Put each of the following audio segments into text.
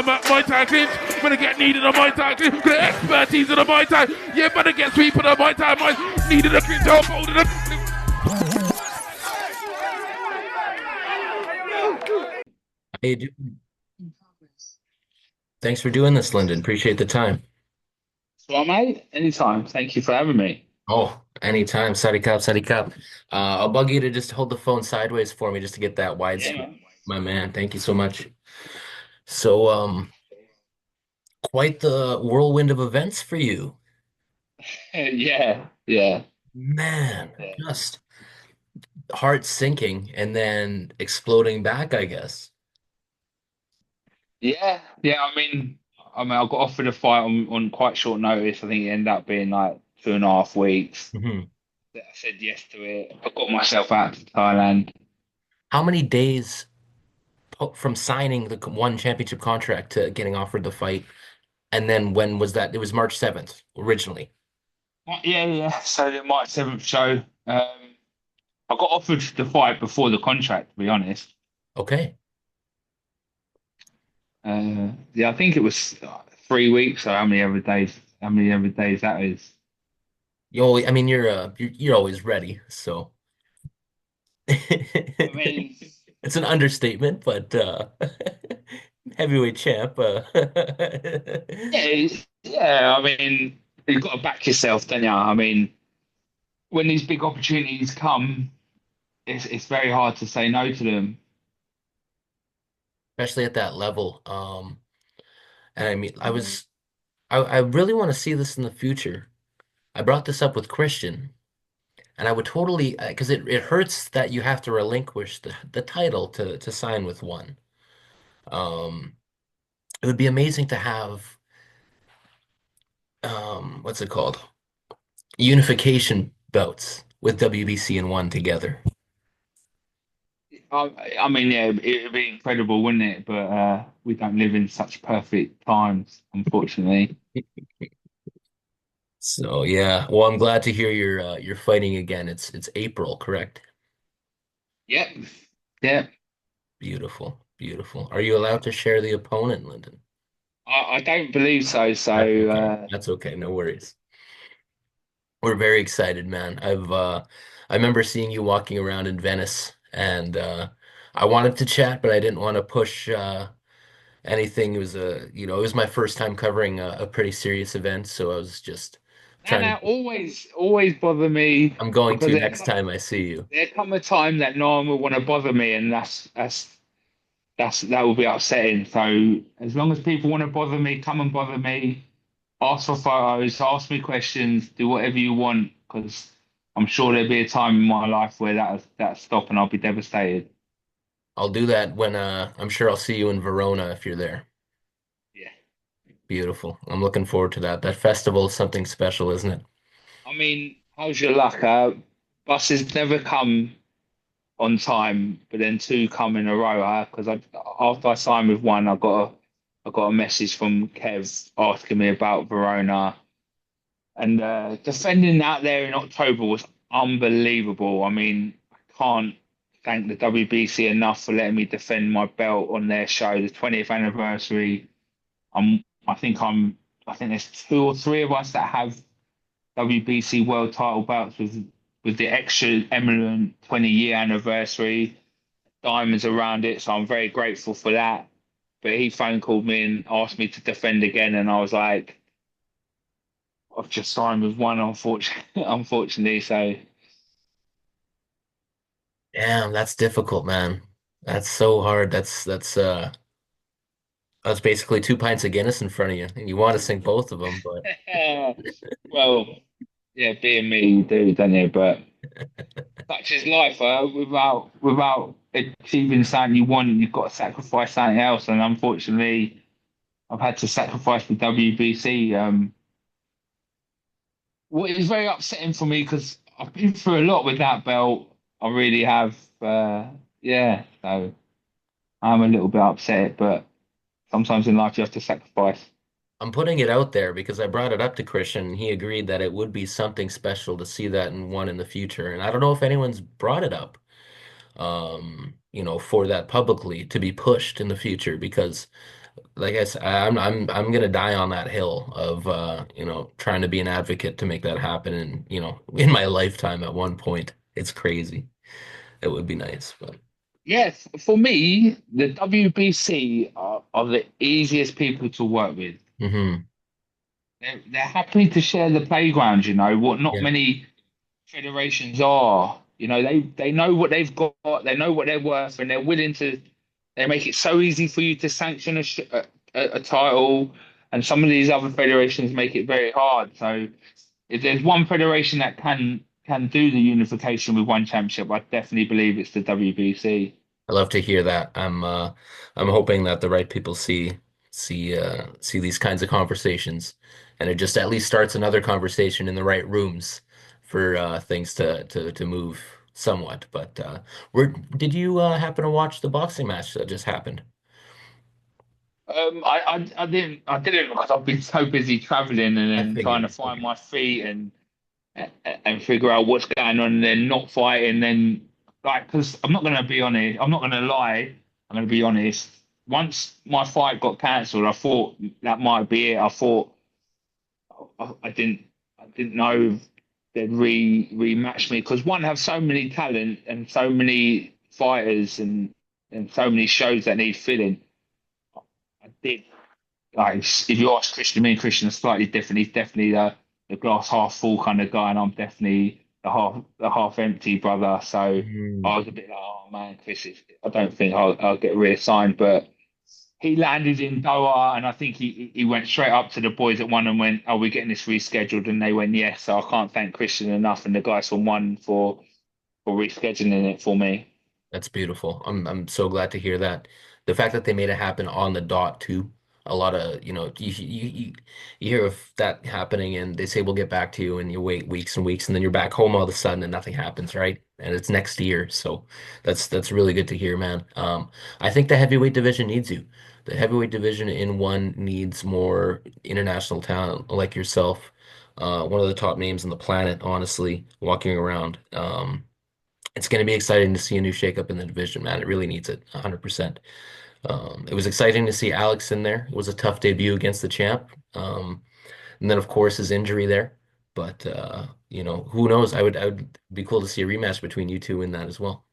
Muay Thai clinch, gonna get needed a Muay Thai clinch, gonna expertise in a Muay Thai, yeah, better get sweep in a Muay Thai, needed a clinch, holding a clinch. Hey, thanks for doing this, Lyndon. Appreciate the time. Well, mate, anytime. Thank you for having me. Oh, anytime. Sadi Cup, Sadi Cup. I'll bug you to just hold the phone sideways for me just to get that Yeah, widescreen. man. My man, thank you so much. So, quite the whirlwind of events for you. Yeah, yeah, Man, yeah. just heart sinking and then exploding back, I guess. Yeah. I got offered a fight on quite short notice. I think it ended up being like 2.5 weeks. Mhm. I said yes to it. I got myself out to Thailand. How many days from signing the one championship contract to getting offered the fight? And then when was that? It was March 7th originally. Yeah. So the March 7th show. I got offered the fight before the contract, to be honest. Okay. Yeah, I think it was 3 weeks or how many other days that is. I mean, you're always ready, so I mean, it's an understatement, but heavyweight champ. yeah, yeah. You've got to back yourself, don't you? When these big opportunities come, it's very hard to say no to them. Especially at that level. And I mean, I really want to see this in the future. I brought this up with Christian, and I would totally because it hurts that you have to relinquish the title to sign with one. Um, it would be amazing to have what's it called? Unification bouts with WBC and one together. Yeah, it'd be incredible, wouldn't it? But we don't live in such perfect times, unfortunately. So yeah, well, I'm glad to hear you're fighting again. It's April, correct? Yep. Yeah. Beautiful, beautiful. Are you allowed to share the opponent, Lyndon? I don't believe so. That's So okay. That's okay. No worries. We're very excited, man. I remember seeing you walking around in Venice, and I wanted to chat, but I didn't want to push anything. It was it was my first time covering a pretty serious event, so I was just and trying that to. always bother me I'm going because to next time I see you. there come a time that no one will want to bother me, and that will be upsetting. So as long as people want to bother me, come and bother me. Ask for photos, ask me questions, do whatever you want, because I'm sure there'll be a time in my life where that'll stop and I'll be devastated. I'll do that when I'm sure I'll see you in Verona if you're there. Yeah. Beautiful. I'm looking forward to that. That festival is something special, isn't it? How's your luck? Buses never come on time, but then two come in a row. Because after I signed with one, I got a message from Kev asking me about Verona, and defending out there in October was unbelievable. I can't thank the WBC enough for letting me defend my belt on their show, the 20th anniversary. I'm, I think I'm, I think there's two or three of us that have WBC world title belts with the extra eminent 20-year anniversary diamonds around it. So I'm very grateful for that. But he phone called me and asked me to defend again, and I was like, I've just signed with one, unfortunately. Unfortunately, so Damn, that's difficult, man. That's so hard. That's basically 2 pints of Guinness in front of you, and you want to sink both of them, but well, yeah, being me, you do, don't you? But such is life. Without achieving something you want, you've got to sacrifice something else. And unfortunately, I've had to sacrifice the WBC. What is very upsetting for me because I've been through a lot with that belt. I really have. Yeah, so I'm a little bit upset, but sometimes in life you have to sacrifice. I'm putting it out there because I brought it up to Christian, and he agreed that it would be something special to see that in one in the future. And I don't know if anyone's brought it up, for that publicly to be pushed in the future because like I said, I'm gonna die on that hill of trying to be an advocate to make that happen, and in my lifetime at one point. It's crazy. It would be nice, but Yeah, for me, the WBC are the easiest people to work with. hmm They're happy to share the playground, what not yeah, many federations are. They know what they've got, they know what they're worth, and they're willing to. They make it so easy for you to sanction a title, and some of these other federations make it very hard. So if there's one federation that can do the unification with one championship, I definitely believe it's the WBC. I love to hear that. I'm hoping that the right people see these kinds of conversations, and it just at least starts another conversation in the right rooms for things to move somewhat. But did you happen to watch the boxing match that just happened? I didn't because I've been so busy traveling and I then trying figured. to I find figured. my feet and figure out what's going on and then not fighting then like because I'm not gonna be honest, I'm not gonna lie, I'm gonna be honest. Once my fight got cancelled, I thought that might be it. I thought I didn't know they'd rematch me because one have so many talent and so many fighters and so many shows that need filling. I did like if you ask Christian, me and Christian are slightly different. He's definitely the glass half full kind of guy, and I'm definitely the half empty brother. So Mm. I was a bit like, oh man, I don't think I'll get reassigned. But he landed in Doha, and I think he went straight up to the boys at one and went, "Are we getting this rescheduled?" And they went, "Yes." So I can't thank Christian enough and the guys from One for rescheduling it for me. That's beautiful. I'm so glad to hear that. The fact that they made it happen on the dot too. A lot of, you hear of that happening and they say we'll get back to you and you wait weeks and weeks and then you're back home all of a sudden and nothing happens, right? And it's next year. So that's really good to hear, man. I think the heavyweight division needs you. The heavyweight division in one needs more international talent like yourself. One of the top names on the planet, honestly, walking around. It's going to be exciting to see a new shakeup in the division, man. It really needs it, 100%. It was exciting to see Alex in there. It was a tough debut against the champ. And then, of course, his injury there. But who knows? I would be cool to see a rematch between you two in that as well.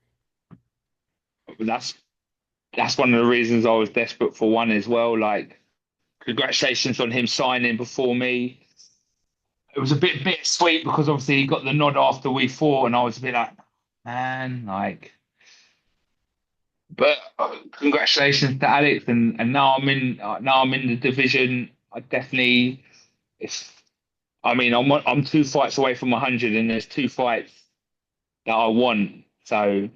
But that's one of the reasons I was desperate for One as well. Like, congratulations on him signing before me. It was a bit bittersweet because obviously he got the nod after we fought, and I was a bit like, man, like. But congratulations to Alex, and now I'm in the division. I definitely it's. I mean, I'm 2 fights away from 100, and there's 2 fights that I want. So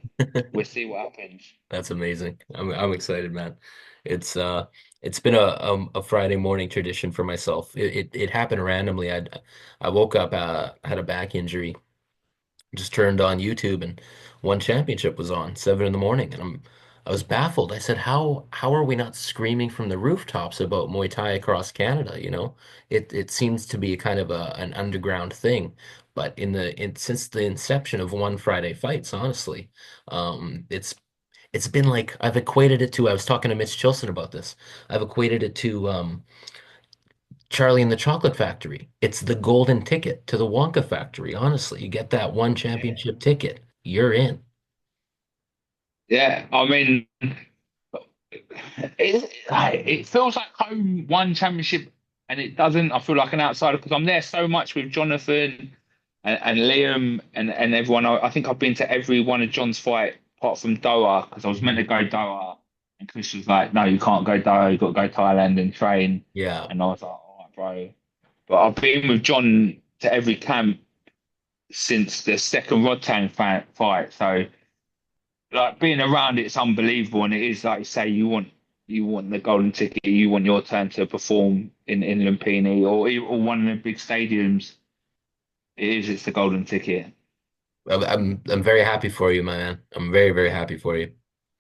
we'll see what happens. That's amazing. I'm excited, man. It's been a Friday morning tradition for myself. It happened randomly. I woke up had a back injury, just turned on YouTube and one championship was on 7 in the morning and I was baffled. I said, how are we not screaming from the rooftops about Muay Thai across Canada, you know? It seems to be kind of an underground thing, but since the inception of One Friday Fights, honestly, it's been like I've equated it to I was talking to Mitch Chilson about this. I've equated it to Charlie and the Chocolate Factory. It's the golden ticket to the Wonka factory. Honestly, you get that one Yeah, championship ticket, you're in. yeah. I mean, it feels like home one championship, and it doesn't. I feel like an outsider because I'm there so much with Jonathan and Liam and everyone. I think I've been to every one of John's fight apart from Doha because I was meant to Mhm. go Doha, and Chris was like, "No, you can't go Doha. You got to go Thailand and train." Yeah. And I was like, "All right, bro." But I've been with John to every camp since the second fight. So like being around it's unbelievable, and it is like you say, you want the golden ticket, you want your turn to perform in Lumpini or one of the big stadiums. It's the golden ticket. I'm very happy for you, my man. I'm very, very happy for you.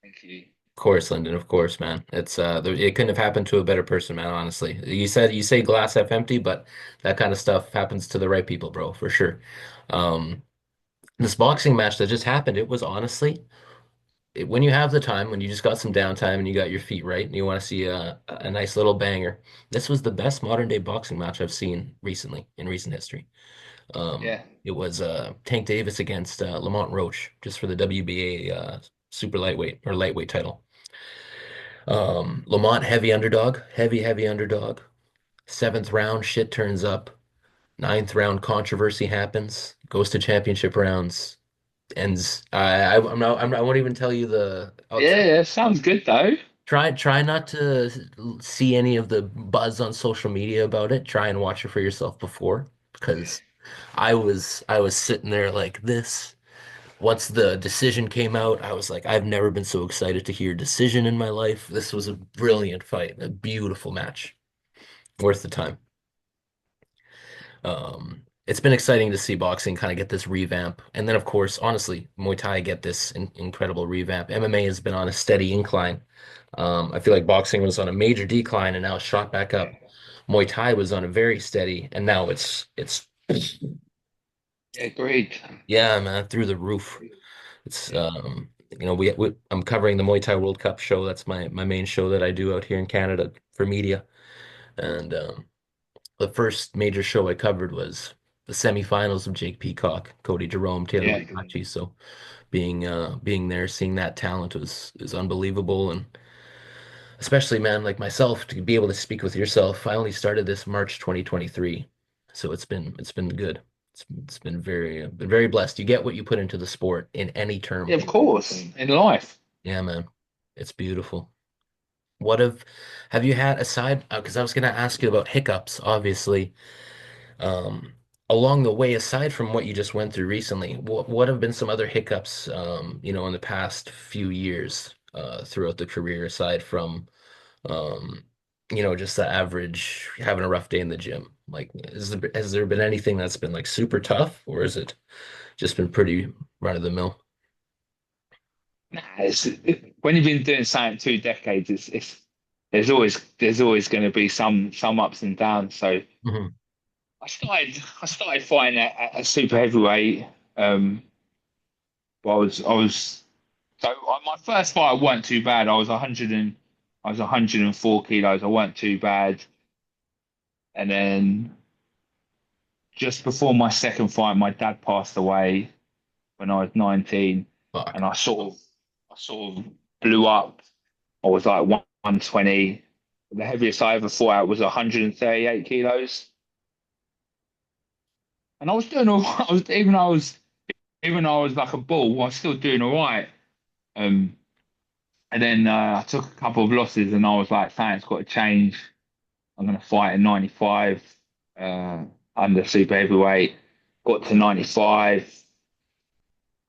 Thank you. Of course, Lyndon, of course, man. It couldn't have happened to a better person, man, honestly. You say glass half empty, but that kind of stuff happens to the right people, bro, for sure. Um, this boxing match that just happened, it was honestly when you have the time, when you just got some downtime and you got your feet right and you want to see a nice little banger, this was the best modern day boxing match I've seen recently in recent history. Yeah. It was Tank Davis against Lamont Roach just for the WBA super lightweight or lightweight title. Lamont heavy underdog. Seventh round, shit turns up. Ninth round, controversy happens. Goes to championship rounds. Ends. I won't even tell you the. I'll Yeah, yeah, sounds good though. try not to see any of the buzz on social media about it. Try and watch it for yourself before, because I was sitting there like this. Once the decision came out, I was like, I've never been so excited to hear decision in my life. This was a brilliant fight, a beautiful match, worth the time. It's been exciting to see boxing kind of get this revamp. And then, of course, honestly, Muay Thai get this incredible revamp. MMA has been on a steady incline. I feel like boxing was on a major decline and now it's shot back Yeah, up. Muay Thai was on a very steady, and now it's yeah, agreed. yeah, man, through the roof. It's I'm covering the Muay Thai World Cup show. That's my main show that I do out here in Canada for media. And the first major show I covered was the semifinals of Jake Peacock, Cody Jerome, Taylor Yeah. McClatchy. So being there, seeing that talent was is unbelievable, and especially man like myself to be able to speak with yourself. I only started this March 2023, so it's been good. It's been very blessed. You get what you put into the sport in any Yeah, term. of course. In life. Yeah, man, it's beautiful. What have you had aside? Because I was going to ask you about hiccups, obviously. Um, Along the way, aside from what you just went through recently, what have been some other hiccups, in the past few years, throughout the career, aside from, um, just the average having a rough day in the gym? Like, has there been anything that's been like super tough, or is it just been pretty run of the mill? Nah, when you've been doing something 2 decades, it's there's always going to be some ups and downs. So Hmm. I started fighting at super heavyweight. Um, but I was so my first fight wasn't too bad. I was 104 kilos. I wasn't too bad. And then just before my second fight, my dad passed away when I was 19, Fuck. and I sort of blew up. I was like 120. The heaviest I ever fought at was 138 kilos, and I was doing all right. Even though I was like a bull, I was still doing all right. Um, and then I took a couple of losses, and I was like, "Thanks, got to change. I'm going to fight at 95 uh, under super heavyweight." Got to 95.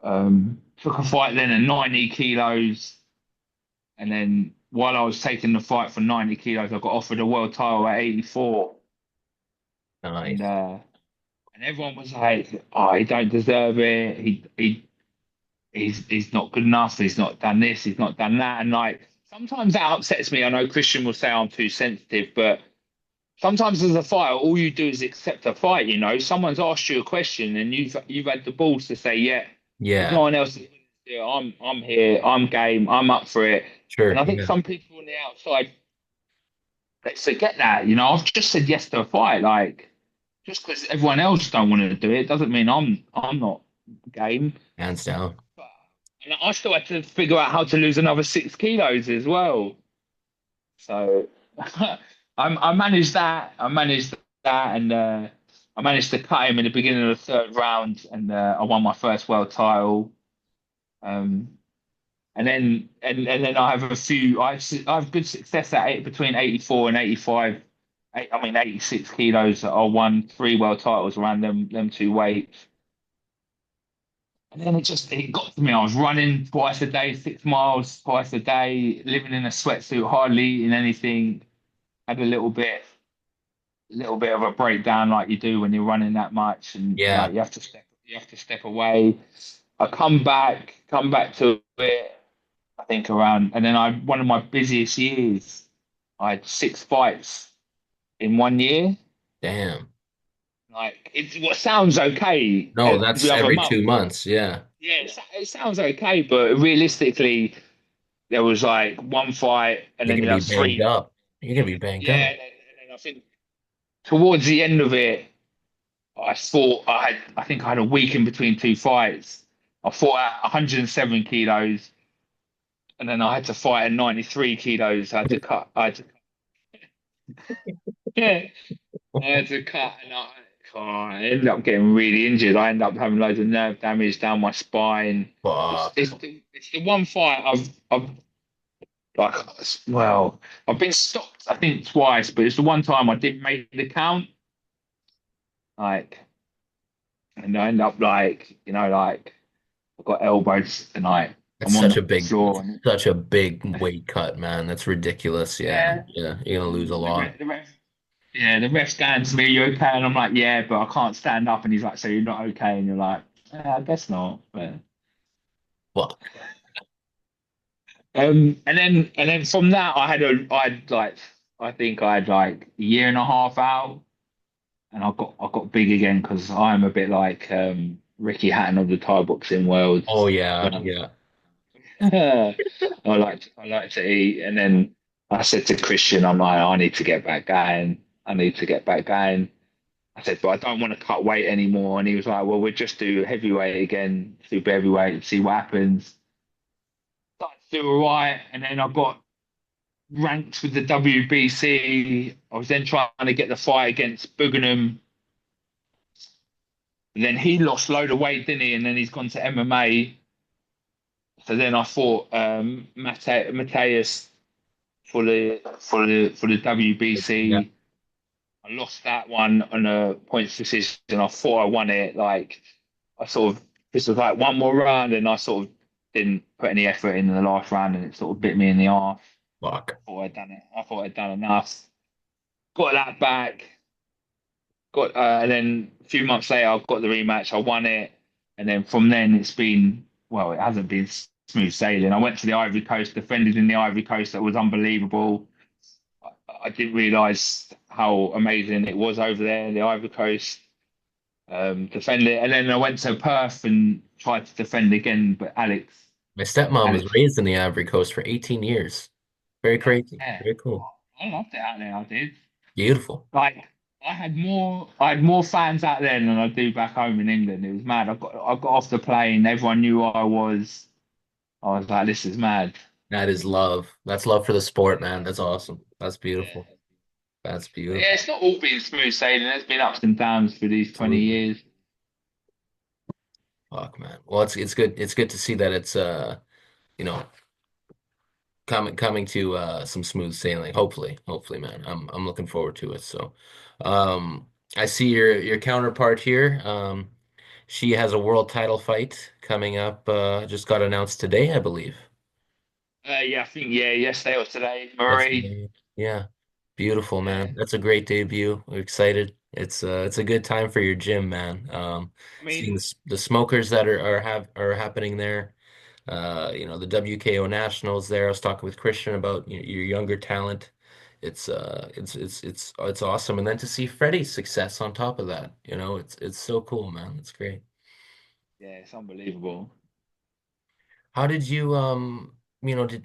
Took a fight then at 90 kilos, and then while I was taking the fight for 90 kilos, I got offered a world title at 84, and Nice. uh, and everyone was like, "Oh, he don't deserve it. He's not good enough. He's not done this. He's not done that." And like sometimes that upsets me. I know Christian will say I'm too sensitive, but sometimes as a fighter, all you do is accept a fight. Someone's asked you a question, and you've had the balls to say, "Yeah, there's no Yeah. one else. Yeah, I'm here. I'm game. I'm up for it." And Sure. I think Yeah. some people on the outside they forget that. I've just said yes to a fight. Like just because everyone else don't want to do it doesn't mean I'm not game. Hands down. And I still had to figure out how to lose another 6 kilos as well. So I managed that. And I managed to cut him in the beginning of the third round, and I won my first world title. Um, and then I have a few. I have good success at between 84 and 85. 86 kilos. I won 3 world titles around them two weights. And then it got to me. I was running twice a day, 6 miles twice a day, living in a sweatsuit, hardly eating anything. Had a little bit of a breakdown like you do when you're running that much, and Yeah. like you have to step away. I come back to it. I think around, and then one of my busiest years. I had 6 fights in one year. Damn. Like it's what sounds okay No, that's every other every month. 2 months. Yeah. Yeah, it sounds okay, but realistically, there was like one fight, and You're then gonna there be was banged three. up. You're gonna be banged Yeah, up. and I think towards the end of it, I think I had a week in between two fights. I fought at 107 kilos, and then I had to fight at 93 kilos. Yeah, I had to cut, and I ended up getting really injured. I ended up having loads of nerve damage down my spine. Fuck. It's the one fight I've like, well, I've been stopped I think twice, but it's the one time I didn't make the count. Like, and I end up like, like I got elbows tonight. That's I'm on such the a big, floor, that's and such a big weight cut, man. That's ridiculous. Yeah, yeah, yeah. You're gonna lose a the lot. ref, the ref, yeah, the ref stands to me. You okay? And I'm like, yeah, but I can't stand up. And he's like, so you're not okay? And you're like, I guess not. But Fuck. and then from that, I think I had like a year and a half out, and I got big again because I'm a bit like Ricky Hatton of the Thai boxing world. Oh yeah, When yeah. I like to eat, and then I said to Christian, I'm like, I need to get back going. I need to get back going. I said, but I don't want to cut weight anymore. And he was like, well, we'll just do heavyweight again, super heavyweight, and see what happens. Started to do all right, and then I got ranked with the WBC. I was then trying to get the fight against Buganum. And then he lost load of weight, didn't he? And then he's gone to MMA. So then I fought Mateus for the Yeah. WBC. I lost that one on a points decision. I thought I won it. Like I sort of this was like one more round, and I sort of didn't put any effort in the last round, and it sort of bit me in the arse. Fuck. Thought I'd done it. I thought I'd done enough. Got that back. And then a few months later, I got the rematch. I won it, and then from then it's been it hasn't been smooth sailing. I went to the Ivory Coast, defended in the Ivory Coast. That was unbelievable. I didn't realise how amazing it was over there in the Ivory Coast. Defend it, and then I went to Perth and tried to defend again, but My stepmom was Alex, raised in the Ivory Coast for 18 years. Very crazy. yeah, Very cool. I loved it out there. I did. Beautiful. Like I had more fans out there than I do back home in England. It was mad. I got off the plane. Everyone knew who I was. I was like, this is mad. That is love. That's love for the sport, man. That's awesome. That's beautiful. Yeah. That's But yeah, beautiful. it's not all been smooth sailing. There's been ups and downs for these 20 Absolutely. years. Fuck, man. Well, it's good. It's good to see that it's you know, coming to some smooth sailing. Hopefully, man. I'm looking forward to it. So, I see your counterpart here. She has a world title fight coming up. Just got announced today, I believe. Yeah, I think yesterday or today, Yes. Marie. Yeah. Beautiful, man. Yeah. That's a great debut. We're excited. It's a good time for your gym, man. I Seeing mean, the smokers that are happening there. The WKO Nationals there. I was talking with Christian about your younger talent. It's awesome. And then to see Freddie's success on top of that, it's so cool, man. It's great. yeah, it's unbelievable. How did you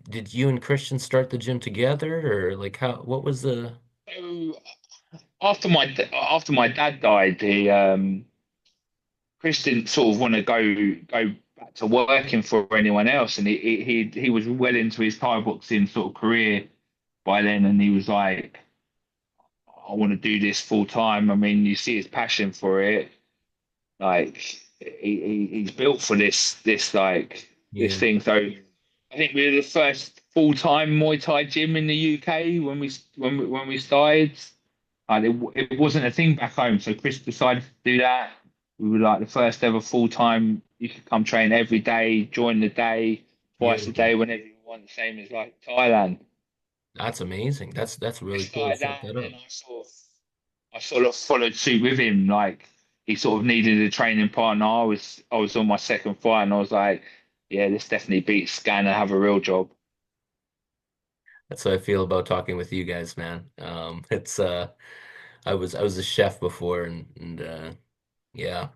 did you and Christian start the gym together or like what was the So after my dad died, the Chris didn't sort of want to go back to working for anyone else, and he was well into his Thai boxing sort of career by then, and he was like, I want to do this full time. I mean, you see his passion for it. Like he's built for this yeah, thing. So I think we were the first full time Muay Thai gym in the UK when we started. It wasn't a thing back home, so Chris decided to do that. We were like the first ever full time. You could come train every day, join the day, twice a beautiful. day, whenever you want. Same as like Thailand. That's amazing. That's Chris really cool to started set that, that and then up. I sort of followed suit with him. Like he sort of needed a training partner. I was on my second fight, and I was like, yeah, this definitely beats going to have a real job. That's how I feel about talking with you guys, man. I was a chef before and yeah,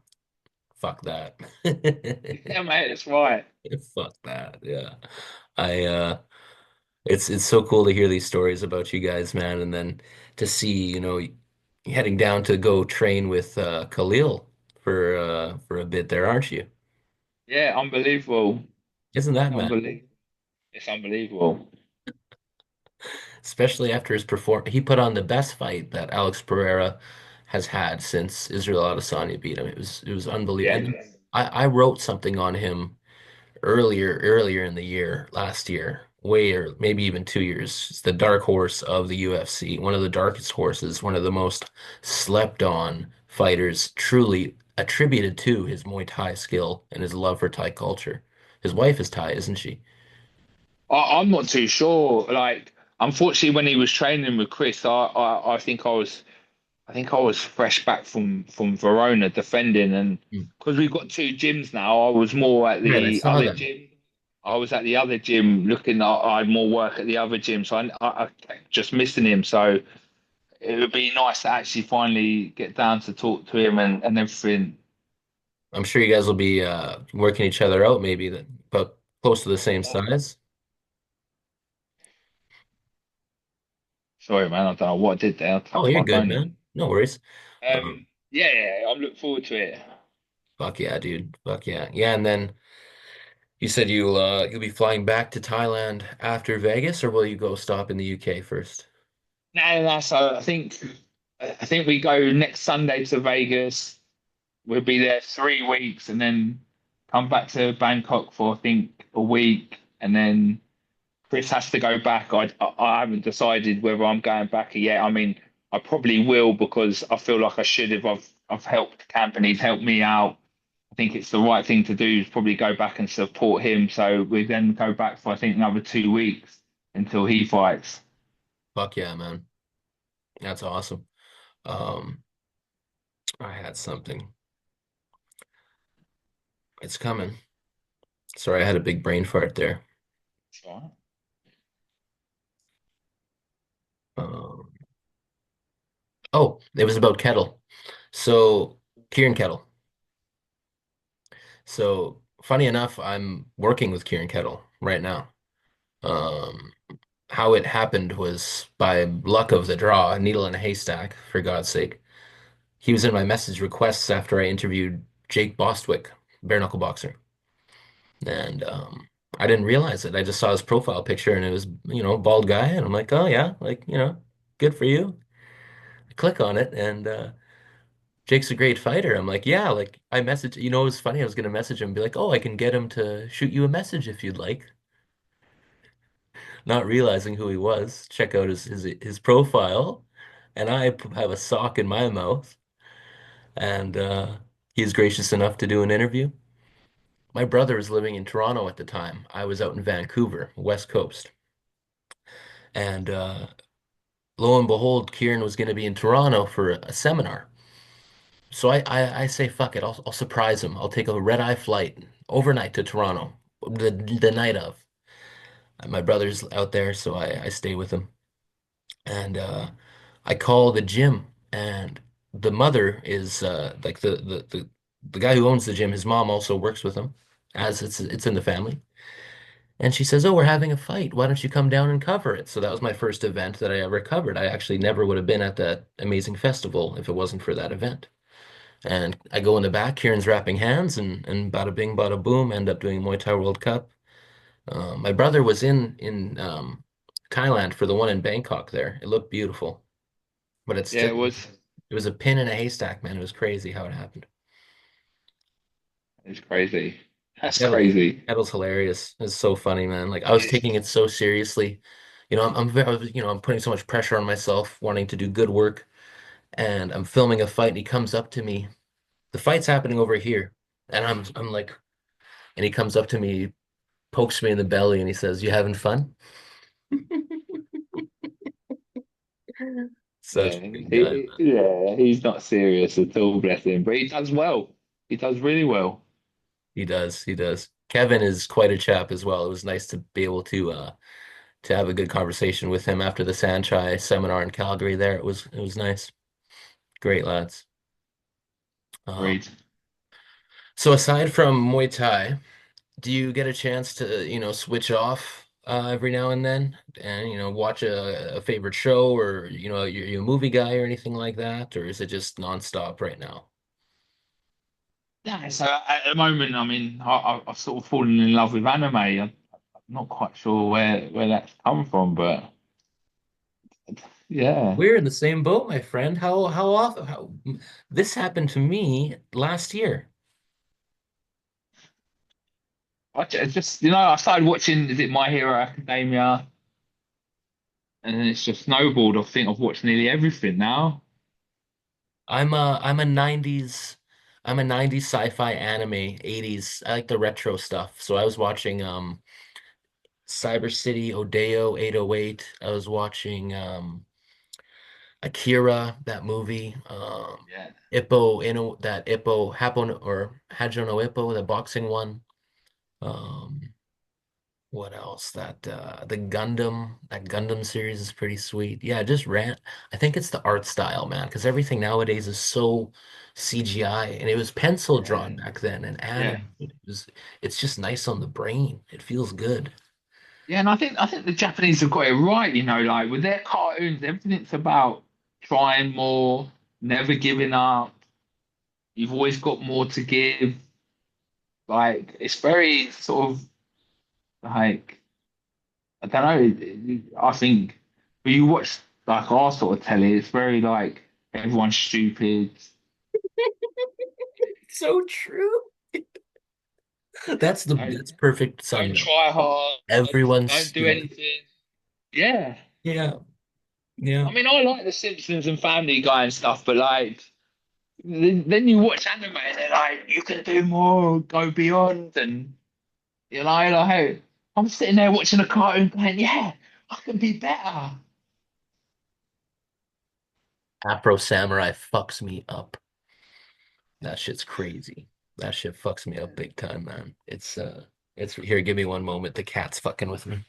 Fuck that. Yeah, mate, that's right. Fuck that. Yeah. I it's so cool to hear these stories about you guys, man, and then to see, heading down to go train with Khalil for a bit there, aren't you? Yeah, unbelievable. Isn't that mad? Unbelievable. It's unbelievable. Especially after his he put on the best fight that Alex Pereira has had since Israel Adesanya beat him. It was unbelievable. Yeah. And I wrote something on him earlier in the year, last year, way or maybe even 2 years. It's the dark horse of the UFC, one of the darkest horses, one of the most slept on fighters, truly attributed to his Muay Thai skill and his love for Thai culture. His wife is Thai, isn't she? I'm not too sure. Like, unfortunately, when he was training with Chris, I think I was fresh back from Verona defending, and Mm. because we've got two gyms now, I was more at Right, I the saw other that. gym. I was at the other gym looking. I had more work at the other gym, so I kept just missing him. So it would be nice to actually finally get down to talk to him and everything. I'm sure you guys will be working each other out, maybe that, but close to the same size. Sorry, man. I don't know what I did there. I Oh, touched you're my good, phone man. again. No worries. Um, Yeah, I'm looking forward to it. Fuck yeah, dude. Fuck yeah. Yeah, and then you said you'll be flying back to Thailand after Vegas, or will you go stop in the UK first? No, no. So I think we go next Sunday to Vegas. We'll be there 3 weeks and then come back to Bangkok for I think a week, and then Chris has to go back. I haven't decided whether I'm going back yet. I mean, I probably will because I feel like I should if I've helped Camp and he's helped me out. I think it's the right thing to do is probably go back and support him. So we then go back for I think another 2 weeks until he fights. Fuck yeah, man. That's awesome. Um, I had something. It's coming. Sorry, I had a big brain fart there. Sure. Um, oh, it was about Kettle. So, Kieran Kettle. So, funny enough, I'm working with Kieran Kettle right now. Um, how it happened was by luck of the draw, a needle in a haystack, for God's sake. He was in my message requests after I interviewed Jake Bostwick, bare knuckle boxer. And I didn't realize it. I just saw his profile picture and it was, bald guy. And I'm like, oh yeah, like, good for you. I click on it and Jake's a great fighter. I'm like, yeah, like I message, it was funny. I was gonna message him and be like, oh, I can get him to shoot you a message if you'd like. Not realizing who he was. Check out his profile, and have a sock in my mouth. And he's gracious enough to do an interview. My brother was living in Toronto at the time. I was out in Vancouver, West Coast. And lo and behold, Kieran was going to be in Toronto for a seminar. So I say, fuck it, I'll surprise him. I'll take a red-eye flight overnight to Toronto, the night of. My brother's out there, so I stay with him. And I call the gym, and the mother is like the guy who owns the gym. His mom also works with him, as it's in the family. And she says, "Oh, we're having a fight. Why don't you come down and cover it?" So that was my first event that I ever covered. I actually never would have been at that amazing festival if it wasn't for that event. And I go in the back, Kieran's wrapping hands, and bada bing, bada boom, end up doing Muay Thai World Cup. My brother was in Thailand for the one in Bangkok there. It looked beautiful, but Yeah, it was. it was a pin in a haystack, man. It was crazy how it happened. It's crazy. That's Kettle, crazy. Kettle's hilarious. It's so funny, man. Like I was taking it so seriously. I'm putting so much pressure on myself, wanting to do good work, and I'm filming a fight, and he comes up to me. The fight's happening over here, and I'm like, and he comes up to me, pokes me in the belly, and he says, "You having fun?" Such Yeah, a good guy, man. yeah, he's not serious at all, bless him. But he does well. He does really well. He does, he does. Kevin is quite a chap as well. It was nice to be able to have a good conversation with him after the Sanchai seminar in Calgary there. It was nice. Great lads. Um, Agreed. So aside from Muay Thai, do you get a chance to, switch off every now and then and, watch a favorite show or, you a movie guy or anything like that? Or is it just nonstop right now? Yeah, so at the moment, I mean, I've sort of fallen in love with anime. I'm not quite sure where that's come from, but yeah. We're in the same boat, my friend. How often this happened to me last year. Just, I started watching, is it My Hero Academia? And then it's just snowballed. I think I've watched nearly everything now. I'm a 90s I'm a 90s sci-fi anime, 80s. I like the retro stuff. So I was watching Cyber City, Odeo 808. I was watching Akira, that movie. Yeah. Ippo Hapo or Hajo no Ippo, the boxing one. Um what else? That Gundam series is pretty sweet. Yeah, just ran. I think it's the art style, man, because everything nowadays is so CGI and it was pencil Yeah. drawn back then and Yeah. animated. It's just nice on the brain. It feels good. Yeah, and I think the Japanese have got it right, like with their cartoons, everything's about trying more, never giving up. You've always got more to give. Like it's very sort of like I don't know. I think when you watch like our sort of telly, it's very like everyone's stupid. So true. Don't That's perfect don't summed up. try hard. Everyone's Don't do stupid. anything. Yeah. Yeah, yeah. I mean, I like The Simpsons and Family Guy and stuff, but like then you watch anime and they're like, you can do more, go beyond, and like I'm sitting there watching a cartoon going, yeah, I can be better. Afro Samurai fucks me up. That shit's crazy. That shit fucks me up big time, man. It's here, give me one moment. The cat's fucking with me.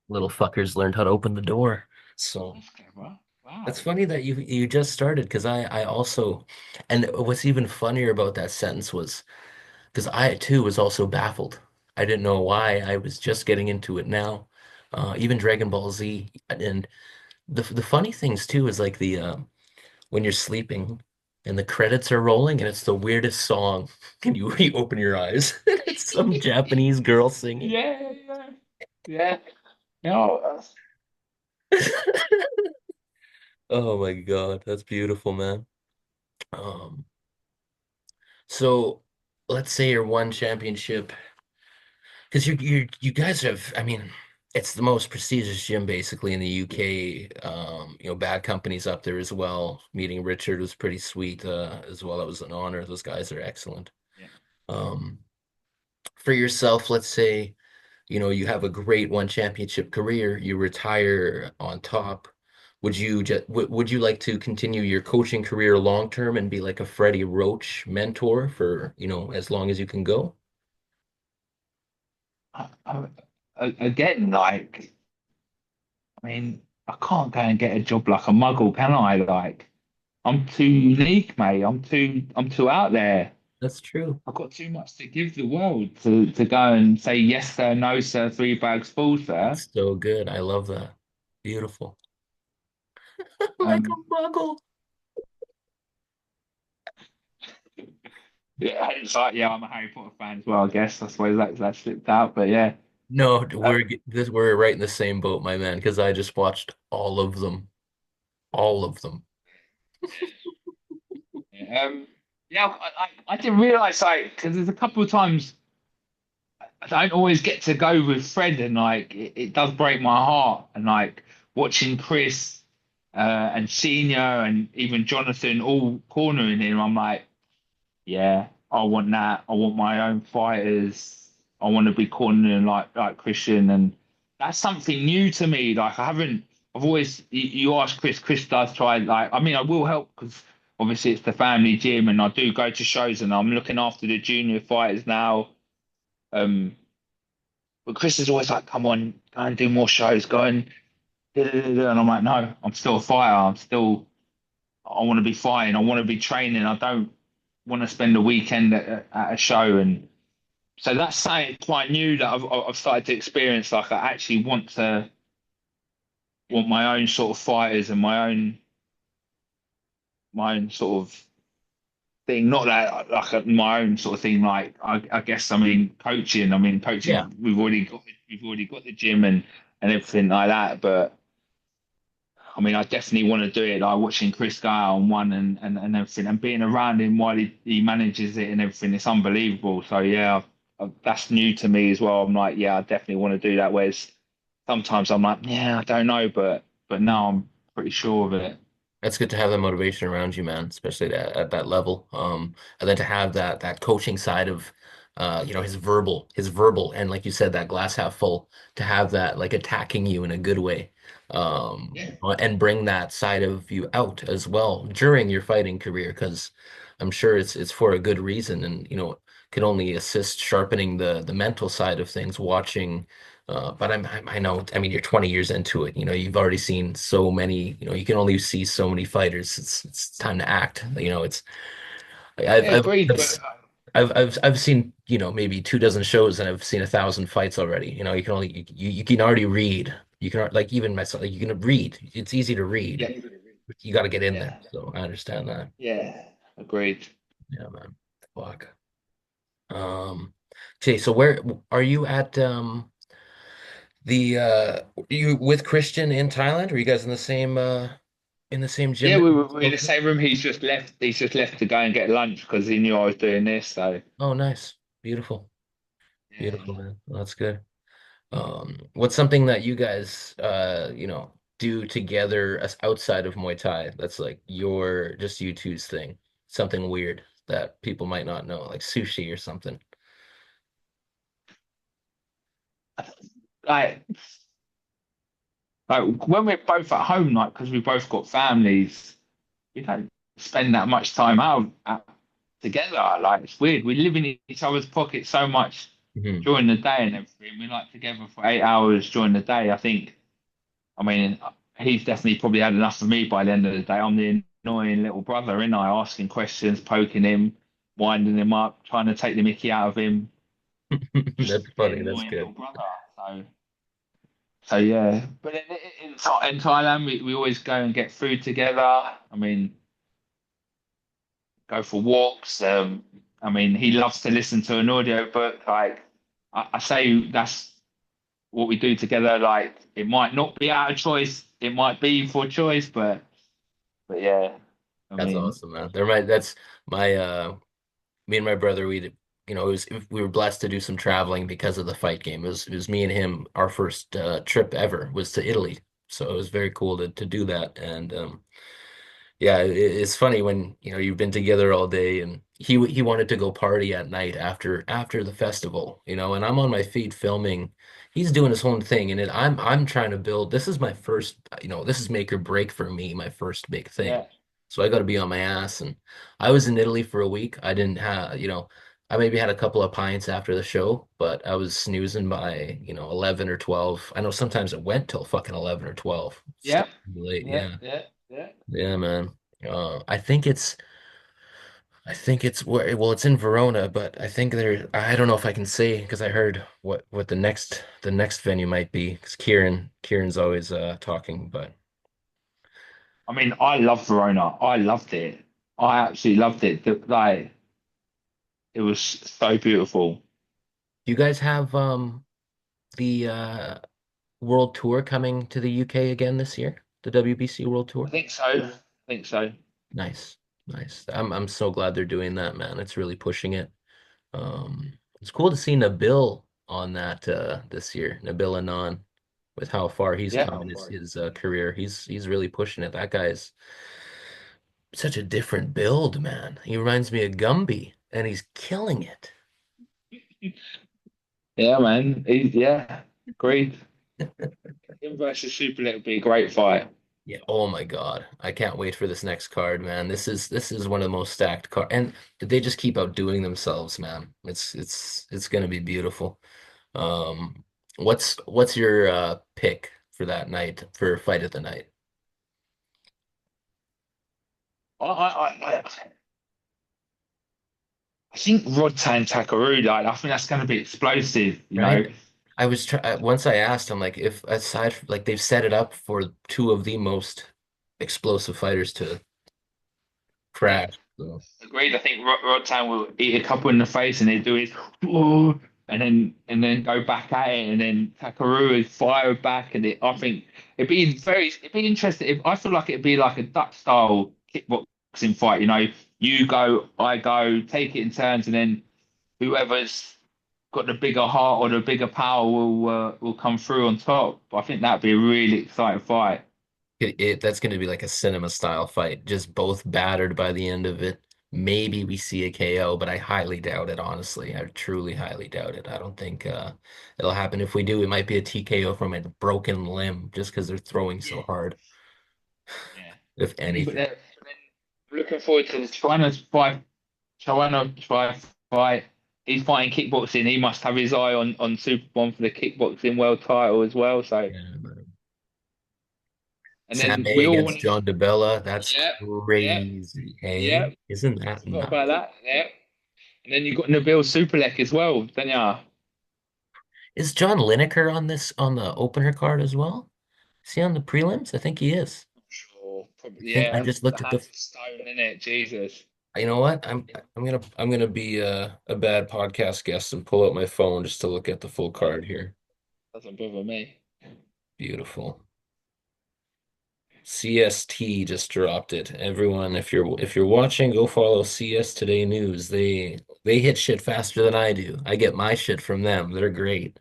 Little fuckers learned how to open the door. So That's clever. it's Wow. funny that you just started because I also and what's even funnier about that sentence was because I too was also baffled. I didn't know why. I was just getting into it now. Even Dragon Ball Z and the funny things too is like the when you're sleeping and the credits are rolling and it's the weirdest song and you open your eyes. It's some Japanese girl singing. Yeah, yeah, yeah. You know, Oh my God, that's beautiful, man. Um, so let's say you're one championship because you guys have, I mean, it's the most prestigious gym basically in the UK. Bad companies up there as well. Meeting Richard was pretty sweet, as well. It was an honor. Those guys are excellent. yeah. Um, for yourself, let's say, you have a great one championship career, you retire on top. Would you like to continue your coaching career long term and be like a Freddie Roach mentor for, as long as you can go? I, again, like, I mean, I can't go and get a job like a muggle, can I? Like, I'm too unique, mate. I'm too out there. That's true. I've got too much to give the world to go and say yes sir, no sir, three bags full, sir. That's so good. I love that. Beautiful. Like Um, a muggle. yeah, it's like yeah, I'm a Harry Potter fan as well. I guess I suppose that slipped out, but yeah. No, Um, we're right in the same boat, my man, because I just watched all of them. All of them. yeah, yeah, I didn't realize like because there's a couple of times I don't always get to go with Fred, and like it does break my heart. And like watching Chris and Senior and even Jonathan all cornering him, I'm like, yeah, I want that. I want my own fighters. I want to be cornering like Christian, and that's something new to me. Like I haven't. I've always you ask Chris. Chris does try. Like I mean, I will help because obviously it's the family gym, and I do go to shows, and I'm looking after the junior fighters now. Um, but Chris is always like, "Come on, go and do more shows. Go and And I'm like, no, I'm still a fighter. I want to be fighting. I want to be training. I don't want to spend the weekend at a show. And so that's something quite new that I've started to experience. Like I actually want my own sort of fighters and my own sort of thing. Not that like my own sort of thing. Like I guess I mean coaching. I mean Yeah, coaching. We've already got the gym and everything like that. But I mean, I definitely want to do it. Like watching Chris go out on one and everything, and being around him while he manages it and everything. It's unbelievable. So yeah, that's new to me as well. I'm like, yeah, I definitely want to do that. Whereas sometimes I'm like, yeah, I don't know, but now I'm pretty sure of it. that's good to have the motivation around you, man, especially at that level. And then to have that coaching side of, his verbal, and like you said, that glass half full, to have that like attacking you in a good way, Yeah, and bring that side of you out as well during your fighting career, because I'm sure it's for a good reason, and can only assist sharpening the mental side of things, watching. But I know, I mean, you're 20 years into it. You've already seen so many. You can only see so many fighters. It's time to act. It's I've yeah, I've agreed. But I've seen maybe 2 dozen shows, and I've seen 1,000 fights already. You can only you can already read. You can like even myself. Like, you can read. It's easy to read. yeah, You got to get in there. yeah, So I understand that. yeah, agreed. Yeah, man. Fuck. Um, okay, so where are you at? You with Christian in Thailand? Are you guys in the same gym Yeah, that we you were in the spoke to? same room. He's just left. He's just left to go and get lunch because he knew I was doing this. So Oh, nice. Beautiful. Beautiful, yeah. man. Well, that's good. What's something that you guys do together outside of Muay Thai that's like your just you two's thing? Something weird that people might not know, like sushi or something. Like when we're both at home, like because we've both got families, we don't spend that much time together. Like it's weird. We live in each other's pockets so much Hmm. during the day and everything. We're like together for 8 hours during the day. I think. I mean, he's definitely probably had enough of me by the end of the day. I'm the annoying little brother, and I asking questions, poking him, winding him up, trying to take the Mickey out of him, just That's being funny. an That's annoying little good. brother. So yeah. But in Thailand, we always go and get food together. I mean, go for walks. I mean, he loves to listen to an audio book. Like I say, that's what we do together. Like it might not be out of choice, it might be for choice, but yeah, I That's mean, awesome, man. That's my me and my brother, we were blessed to do some traveling because of the fight game. It was me and him. Our first trip ever was to Italy, so it was very cool to do that. And yeah, it's funny when you've been together all day, and he wanted to go party at night after the festival, and I'm on my feet filming. He's doing his own thing, and I'm trying to build. This is my first, this is make or break for me, my first big thing. yeah, So I got to be on my ass. And I was in Italy for a week. I didn't have, I maybe had a couple of pints after the show, but I was snoozing by 11 or 12. I know sometimes it went till fucking 11 or 12. yeah, Stayed late, yeah, yeah. yeah, yeah. Yeah, man. I think it's well, it's in Verona, but I don't know if I can say because I heard what the next venue might be because Kieran's always talking, but I mean, I love Verona. I loved it. I absolutely loved it. Like, it was so beautiful. do you guys have the World Tour coming to the UK again this year? The WBC World I Tour? think so. I think so. Nice. Nice. I'm so glad they're doing that, man. It's really pushing it. It's cool to see Nabil on that this year. Nabil Anon, with how far he's Yeah. come in his career. He's really pushing it. That guy's such a different build, man. He reminds me of Gumby, and he's killing it. Yeah, man. Yeah, agreed. Him versus Super Lit would be a great fight. Yeah. Oh my God. I can't wait for this next card, man. This is one of the most stacked card, and they just keep outdoing themselves, man. It's gonna be beautiful. Um, what's your pick for that night for fight of the night? I think Rodtan Takaru, like, I think that's going to be explosive, you know. Right? I was once I asked him like if aside like they've set it up for two of the most explosive fighters to Yeah, crash. So agreed. I think Rodtan will eat a couple in the face and they do his "Whoa," and then go back at it, and then Takaru would fire back, and I think it'd be interesting. I feel like it'd be like a Dutch style kickboxing fight. You know, you go, I go, take it in turns, and then whoever's got the bigger heart or the bigger power will come through on top. I think that'd be a really exciting fight. that's going to be like a cinema style fight, just both battered by the end of it. Maybe we see a KO, but I highly doubt it, honestly. I truly highly doubt it. I don't think it'll happen. If we do, it might be a TKO from a broken limb just because they're throwing so Yeah, hard, yeah. if But anything. then looking forward to the China fight. He's fighting kickboxing. He must have his eye on Superbomb for the kickboxing world title as well. So, Yeah, man. and Sam then May we all want against to, John DeBella. That's yeah, yeah, crazy. yeah. Hey, isn't that Forgot nuts? about that. Yeah. And then you got Nabil Superlek as well, don't you? Is John Lineker on this on the opener card as well? Is he on the prelims? I think he is. Sure, I probably. think I Yeah, just the looked at the. hands of stone, in it. Jesus, You know what? I'm gonna be a bad podcast guest and pull out my phone just to look at the full oh, card here. doesn't bother me. Beautiful. CST just dropped it. Everyone, if you're watching, go follow CS Today News. They hit shit faster than I do. I get my shit from them. They're great.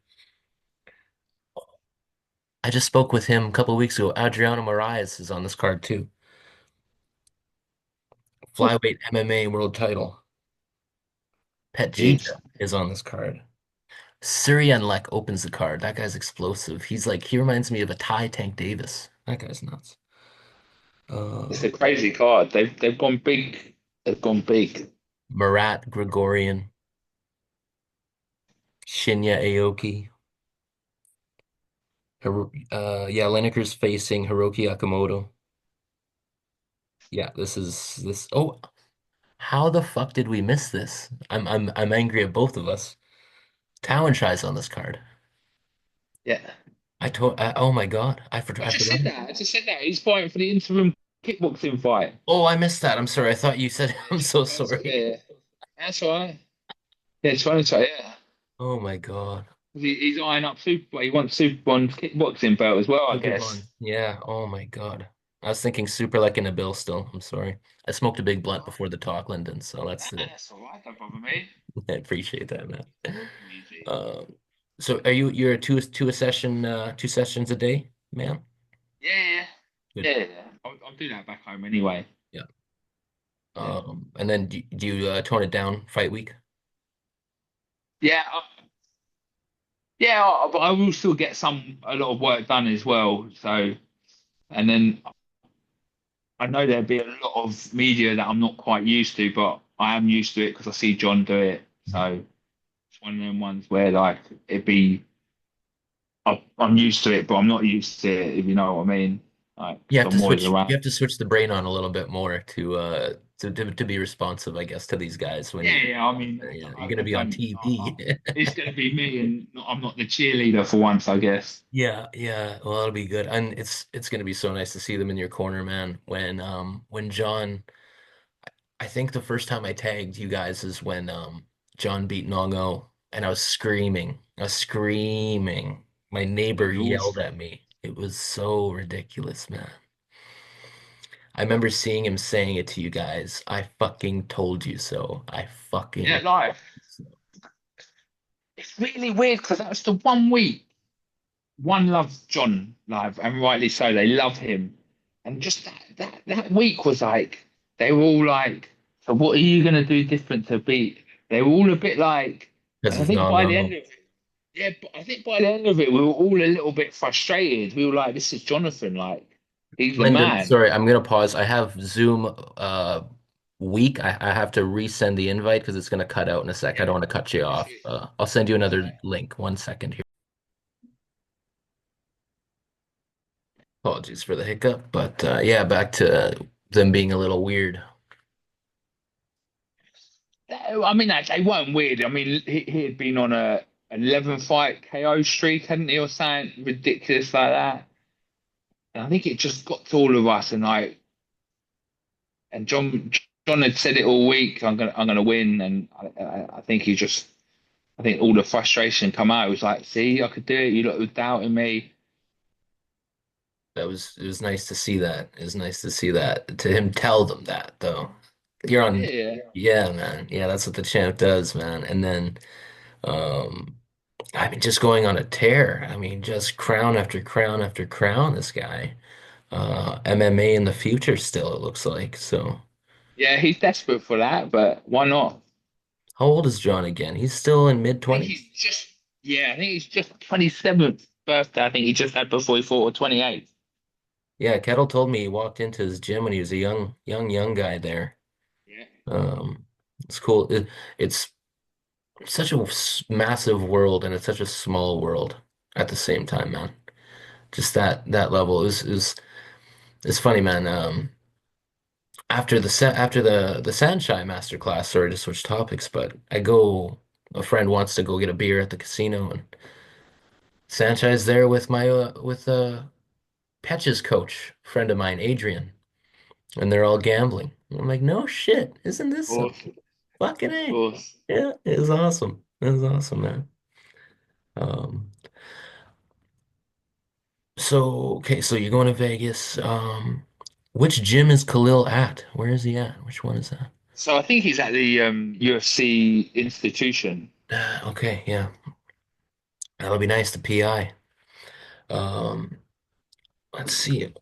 I just spoke with him a couple weeks ago. Adriano Moraes is on this card too. Flyweight MMA world title. Pet Jeez. Gija is on this card. Lek opens the card. That guy's explosive. He reminds me of a Thai Tank Davis. That guy's nuts. It's Uh, a crazy card. They've gone big. They've gone big. Marat Gregorian, Shinya Aoki. Yeah, Lineker's facing Hiroki Akamoto. Yeah, this. Oh, how the fuck did we miss this? I'm angry at both of us. Tawanshai's on this card. Yeah. Oh my God, I I just forgot. said that. I just said that. He's fighting for the interim kickboxing fight. Oh, I missed that. I'm sorry. I thought you said. I'm so sorry. Yeah. That's all right. Yeah, it's funny. So, yeah. Oh my God. He's eyeing up Super. He wants Superbond's kickboxing belt as well, I Super guess. fun. Yeah. Oh my God. I was thinking super like in a bill still. I'm sorry. I smoked a big blunt before the talk, Lyndon, so that's it. That's all right. Don't bother me. I appreciate that, man. Easy. Um, so you're a two sessions a day, man? Yeah, Good. yeah, yeah. I'll do that back home anyway. Yeah. Yeah, And then do you tone it down fight week? yeah, yeah. But I will still get a lot of work done as well. So, and then I know there'll be a lot of media that I'm not quite used to, but I am used to it because I see John do it. So it's one of them ones where like it'd be I'm used to it, but I'm not used to it. If you know what I mean. Like, You 'cause have to I'm always switch around. you have to switch the brain on a little bit more to be responsive, I guess, to these guys when Yeah, yeah. I mean, you're gonna I be on don't. TV. It's going to be me, and I'm not the cheerleader for once, I guess. Yeah, yeah. Well, it'll be good. And it's gonna be so nice to see them in your corner, man. When John I think the first time I tagged you guys is when John beat Nongo and I was screaming. I was screaming. My neighbor yelled Awesome. at me. It was so ridiculous, man. I remember seeing him saying it to you guys. I fucking told you so. I Yeah, fucking like it's really weird because that was the one week one loved John, like, and rightly so. They love him, and just that week was like they were all like, "So what are you going to do different to beat?" They were all a bit like, because and I it's think by the end Nongo. of it, yeah, but I think by the end of it, we were all a little bit frustrated. We were like, "This is Jonathan, like he's the Lyndon, man." sorry, I'm gonna pause. I have Zoom week. I have to resend the invite because it's gonna cut out in a sec. I don't want to cut you off. I'll send you That's another right. link. 1 second here. Apologies for the hiccup, but yeah, back to them being a little weird. I mean, they weren't weird. I mean, he had been on a 11 fight KO streak, hadn't he, or something ridiculous like that. And I think it just got to all of us, and John had said it all week. I'm gonna win, and I think I think all the frustration come out. It was like, see, I could do it. You lot were doubting me. It was nice to see that. It was nice to see that. To him tell them that though. You're on Yeah, yeah, man. Yeah, that's what the champ does, man. And then um I mean just going on a tear. I mean, just crown after crown after crown, this guy. MMA in the future still, it looks like. So yeah, he's desperate for that, but why not? how old is John again? He's still in mid I think 20s. I think he's just 27th birthday. I think he just had before he fought, or 28th. Yeah, Kettle told me he walked into his gym when he was a young guy there. Yeah. Um, it's cool. It's such a massive world and it's such a small world at the same time, man. Just that level is it's funny, man. After the Sanshine masterclass, sorry to switch topics, but a friend wants to go get a beer at the casino and Sanshine's there with my with Petch's coach, friend of mine, Adrian, and they're all gambling. I'm like, no shit, isn't Of this some course, of fucking A? course. Yeah, it was awesome. It was awesome, man. Um, so okay, so you're going to Vegas. Which gym is Khalil at? Where is he at? Which one is that? So I think he's at the UFC institution. Okay, yeah. That'll be nice to PI. Um, let's see.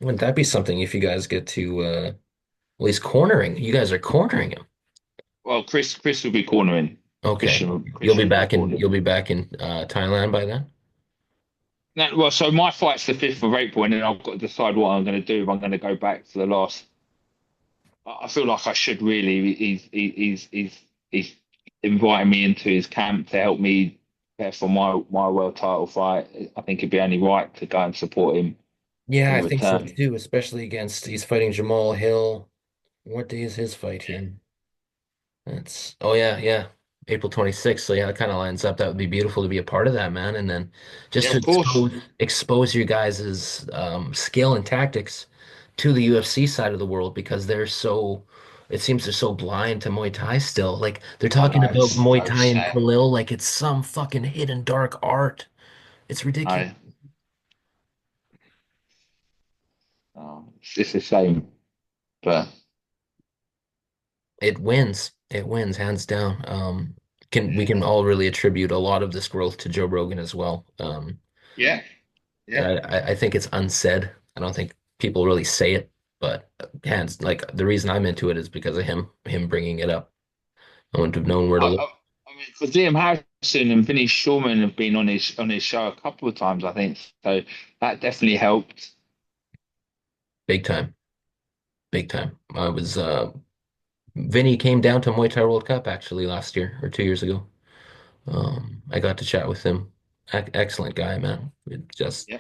Wouldn't that be something if you guys get to at least cornering? You guys are cornering him. Well, Chris will be cornering. Okay. Christian will be You'll cornering. be back in Thailand by then? No, well, so my flight's the 5th of April, and then I've got to decide what I'm going to do. If I'm going to go back for the last. I feel like I should really. He's inviting me into his camp to help me prepare for my world title fight. I think it'd be only right to go and support him Yeah, in I think so return. too, especially against he's fighting Jamal Hill. What day is his fight here? That's oh yeah, yeah. April 26th. So yeah, that kind of lines up. That would be beautiful to be a part of that, man. And then just Yeah, to of course. expose your guys' skill and tactics to the UFC side of the world because it seems they're so blind to Muay Thai still. Like they're I talking know about it's Muay so Thai and sad. Khalil like it's some fucking hidden dark art. It's ridiculous. I it's a shame, but It wins. It wins hands down. Can we can all really attribute a lot of this growth to Joe Rogan as well. yeah, yeah. I think it's unsaid. I don't think people really say it, but hands like the reason I'm into it is because of him bringing it up. I wouldn't have known where to look. I mean, because Liam Harrison and Vinny Shawman have been on his show a couple of times, I think. So that definitely helped. Big time, big time. I was Vinny came down to Muay Thai World Cup actually last year or 2 years ago. I got to chat with him. Excellent guy, man. It just Yeah,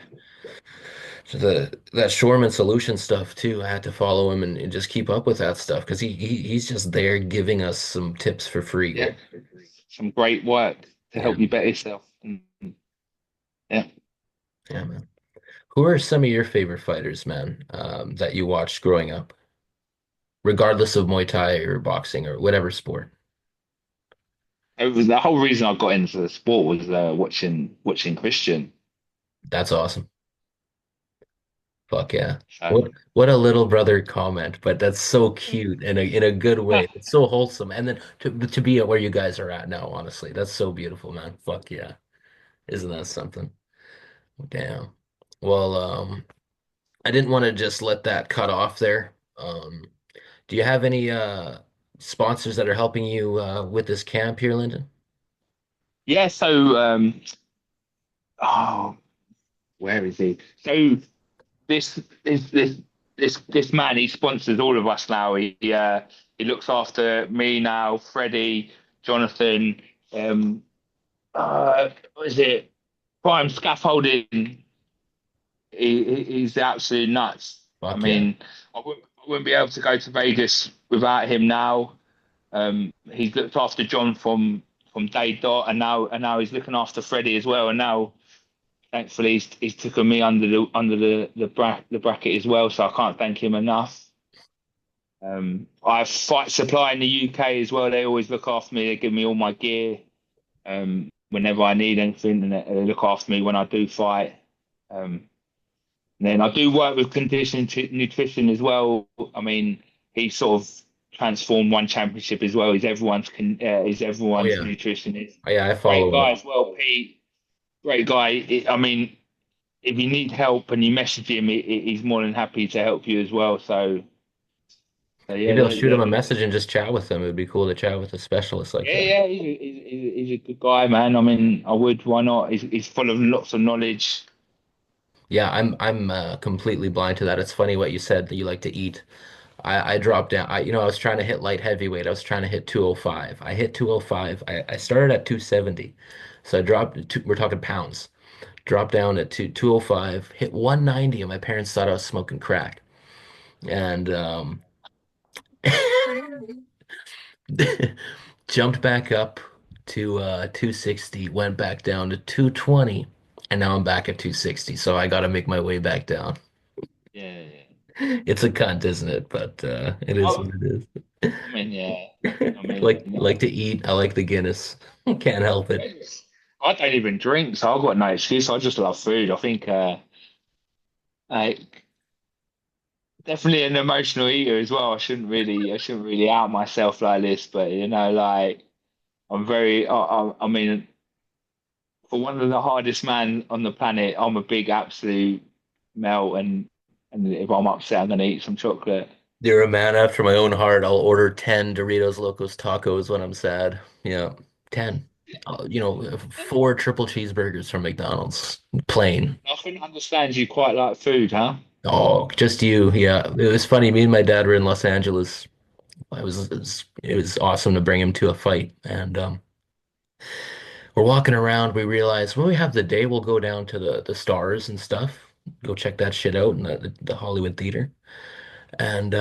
so that Shoreman solution stuff too. I had to follow him and just keep up with that stuff because he's just there giving us some tips for free. yeah. Some great work to Yeah, help you better yourself. Yeah. yeah, man. Who are some of your favorite fighters, man, that you watched growing up, regardless of Muay Thai or boxing or whatever sport? It was the whole reason I got into the sport was watching Christian. That's awesome. Fuck yeah. So What a little brother comment, but that's so cute in a good way. It's so wholesome. And then to be at where you guys are at now, honestly, that's so beautiful, man. Fuck yeah. Isn't that something? Damn. Well, I didn't want to just let that cut off there. Do you have any sponsors that are helping you with this camp here, Lyndon? yeah, so oh, where is he? So this this man he sponsors all of us now. He looks after me now, Freddie, Jonathan, what is it? Prime Scaffolding. he's absolute nuts. I Fuck yeah. mean, I wouldn't be able to go to Vegas without him now. He's looked after John from day dot, and now he's looking after Freddie as well. And now, thankfully, he's taken me under the bracket as well. So I can't thank him enough. I have Fight Supply in the UK as well. They always look after me. They give me all my gear whenever I need anything, and they look after me when I do fight. Um, and then I do work with conditioning nutrition as well. I mean, he sort of transformed one championship as well. He's Oh everyone's yeah. nutritionist. Oh, yeah, I Great follow guy it. as well, Pete. Great guy. I mean, if you need help and you message him, he's more than happy to help you as well. So yeah, Maybe I'll shoot him a message and just chat with him. It'd be cool to chat with a specialist like that. yeah. He's a good guy, man. I mean, I would. Why not? He's full of lots of knowledge. Yeah, I'm completely blind to that. It's funny what you said that you like to eat. I dropped down. I was trying to hit light heavyweight. I was trying to hit 205. I hit 205. I started at 270. So I dropped we're talking pounds. Dropped down at 205, hit 190, and my parents thought I was smoking crack. And jumped back up to 260, went back down to 220, and now I'm back at 260. So I got to make my way back down. Yeah, yeah. It's a cunt, isn't it? But it is what Oh, it I mean, yeah. is. I mean, Like to eat. I like the Guinness. Can't help it. I don't even drink, so I've got no excuse. I just love food. I think, like, definitely an emotional eater as well. I shouldn't really out myself like this, but like, I mean, for one of the hardest man on the planet, I'm a big absolute melt, and if I'm upset, I'm gonna eat some chocolate. You're a man after my own heart. I'll order 10 Doritos Locos Tacos when I'm sad. Yeah, 10. Four triple cheeseburgers from McDonald's. Plain. Nothing understands you quite like food, huh? Oh, just you. Yeah. It was funny. Me and my dad were in Los Angeles. It was awesome to bring him to a fight. And we're walking around. We realized when we have the day, we'll go down to the stars and stuff. Go check that shit out in the Hollywood Theater. And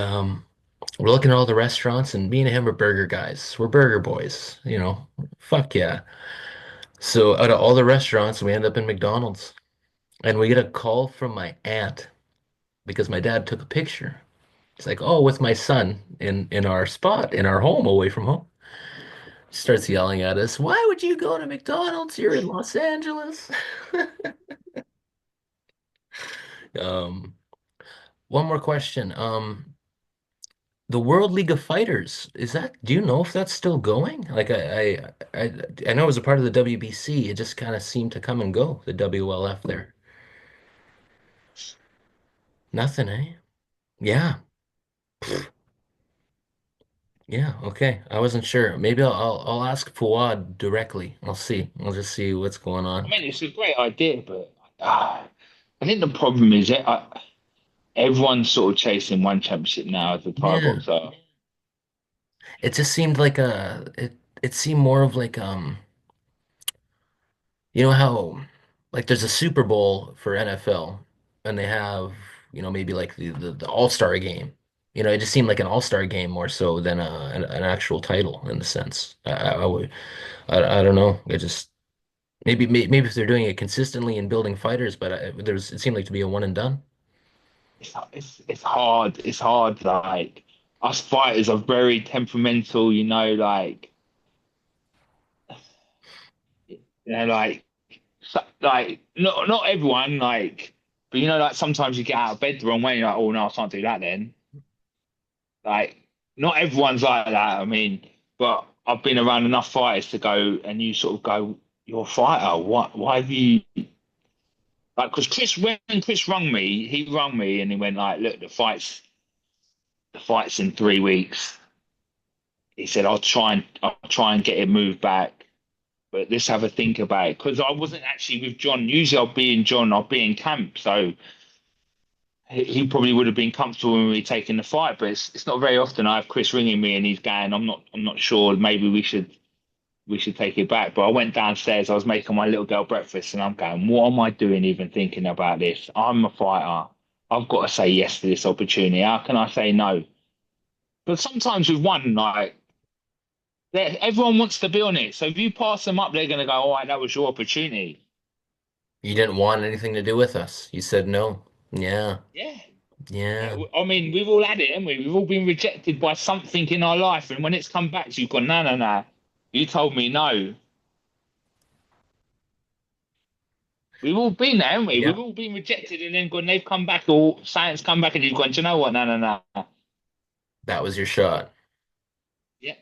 we're looking at all the restaurants, and me and him are burger guys. We're burger boys, Fuck yeah. So out of all the restaurants, we end up in McDonald's. And we get a call from my aunt because my dad took a picture. It's like, oh, with my son in our spot, in our home, away from home. Starts yelling at us, why would you go to McDonald's? You're in Los Angeles. Um, one more question. The World League of Fighters, do you know if that's still going? Like I know it was a part of the WBC. It just kind of seemed to come and go, the WLF there. Nothing, eh? Yeah. Yeah, okay. I wasn't sure. Maybe I'll ask Fawad directly. I'll see. I'll just see what's going I on. mean, it's a great idea, but I think the problem is that everyone's sort of chasing one championship now as a Thai Yeah. boxer. It just seemed like it seemed more of like how like there's a Super Bowl for NFL and they have, maybe like the All-Star game. It just seemed like an All-Star game more so than an actual title in the sense. I don't know. It just maybe if they're doing it consistently and building fighters, but it seemed like to be a one and done. It's hard. It's hard. Like us fighters are very temperamental. Like not everyone. But like sometimes you get out of bed the wrong way. You're like, oh no, I can't do that then. Like, not everyone's like that. I mean, but I've been around enough fighters to go, and you sort of go, "You're a fighter. Why have you like?" Because when Chris rung me, he rung me and he went like, "Look, the fight's in 3 weeks." He said, "I'll try and get it moved back, but let's have a think about it." Because I wasn't actually with John. Usually, I'll be in camp, so he probably would have been comfortable with me taking the fight, but it's not very often I have Chris ringing me and he's going, I'm not sure. take it back. But I went downstairs. I was making my little girl breakfast, and I'm going, what am I doing even thinking about this? I'm a fighter. I've got to say yes to this opportunity. How can I say no? But sometimes with one, like, everyone wants to be on it. So if you pass them up, they're going to go, all right, that was your opportunity. You didn't want anything to do with us. You said no. Yeah. Yeah. Yeah. I mean, we've all had it, haven't we? We've all been rejected by something in our life. And when it's come back to you, you've gone, no, no, no. You told me no. We've all been there, haven't we? Yeah. We've all been rejected and then gone, they've come back, or science come back and you've gone, do you know what? No, no, no. That was your shot. Yeah.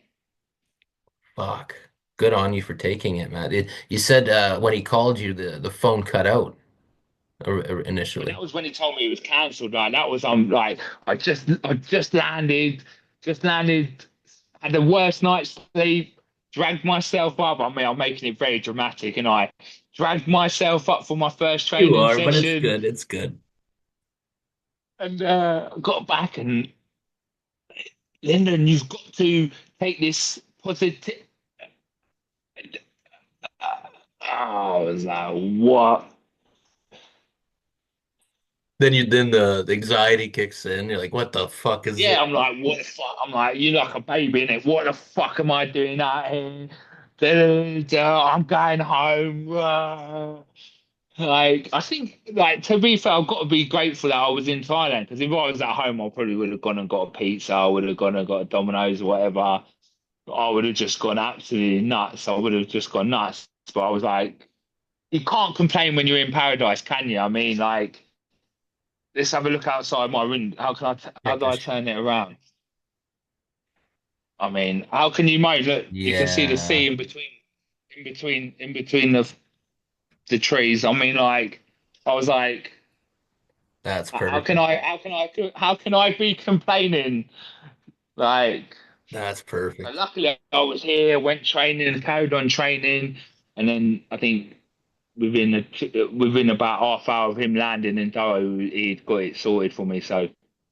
Fuck. Good on you for taking it, man. You said when he called you, the phone cut out But that initially. was when he told me it was cancelled. Like that was like I just landed, had the worst night's sleep, dragged myself up. I mean, I'm making it very dramatic, and I dragged myself up for my first You training are, but it's session, good. It's good. and got back and Lyndon, you've got to take this positive. I was like, what? Then the anxiety kicks in. You're like, what the fuck is Yeah, this? I'm like, what the fuck? I'm like, you're like a baby in it. What the fuck am I doing out here? I'm going home. Like, I think, like, to be fair, I've got to be grateful that I was in Thailand because if I was at home, I probably would have gone and got a pizza. I would have gone and got a Domino's or whatever. I would have just gone absolutely nuts. I would have just gone nuts. But I was like, you can't complain when you're in paradise, can you? I mean, like, let's have a look outside my window. How Check do I this. turn it around? I mean, how can you moan? Look, you can see the Yeah, sea in between the trees. I mean, like, I was like, that's how can perfect. I be complaining? Like, That's so perfect. luckily I was here, went training, and carried on training, and then I think within about half hour of him landing in Doha, he'd got it sorted for me. So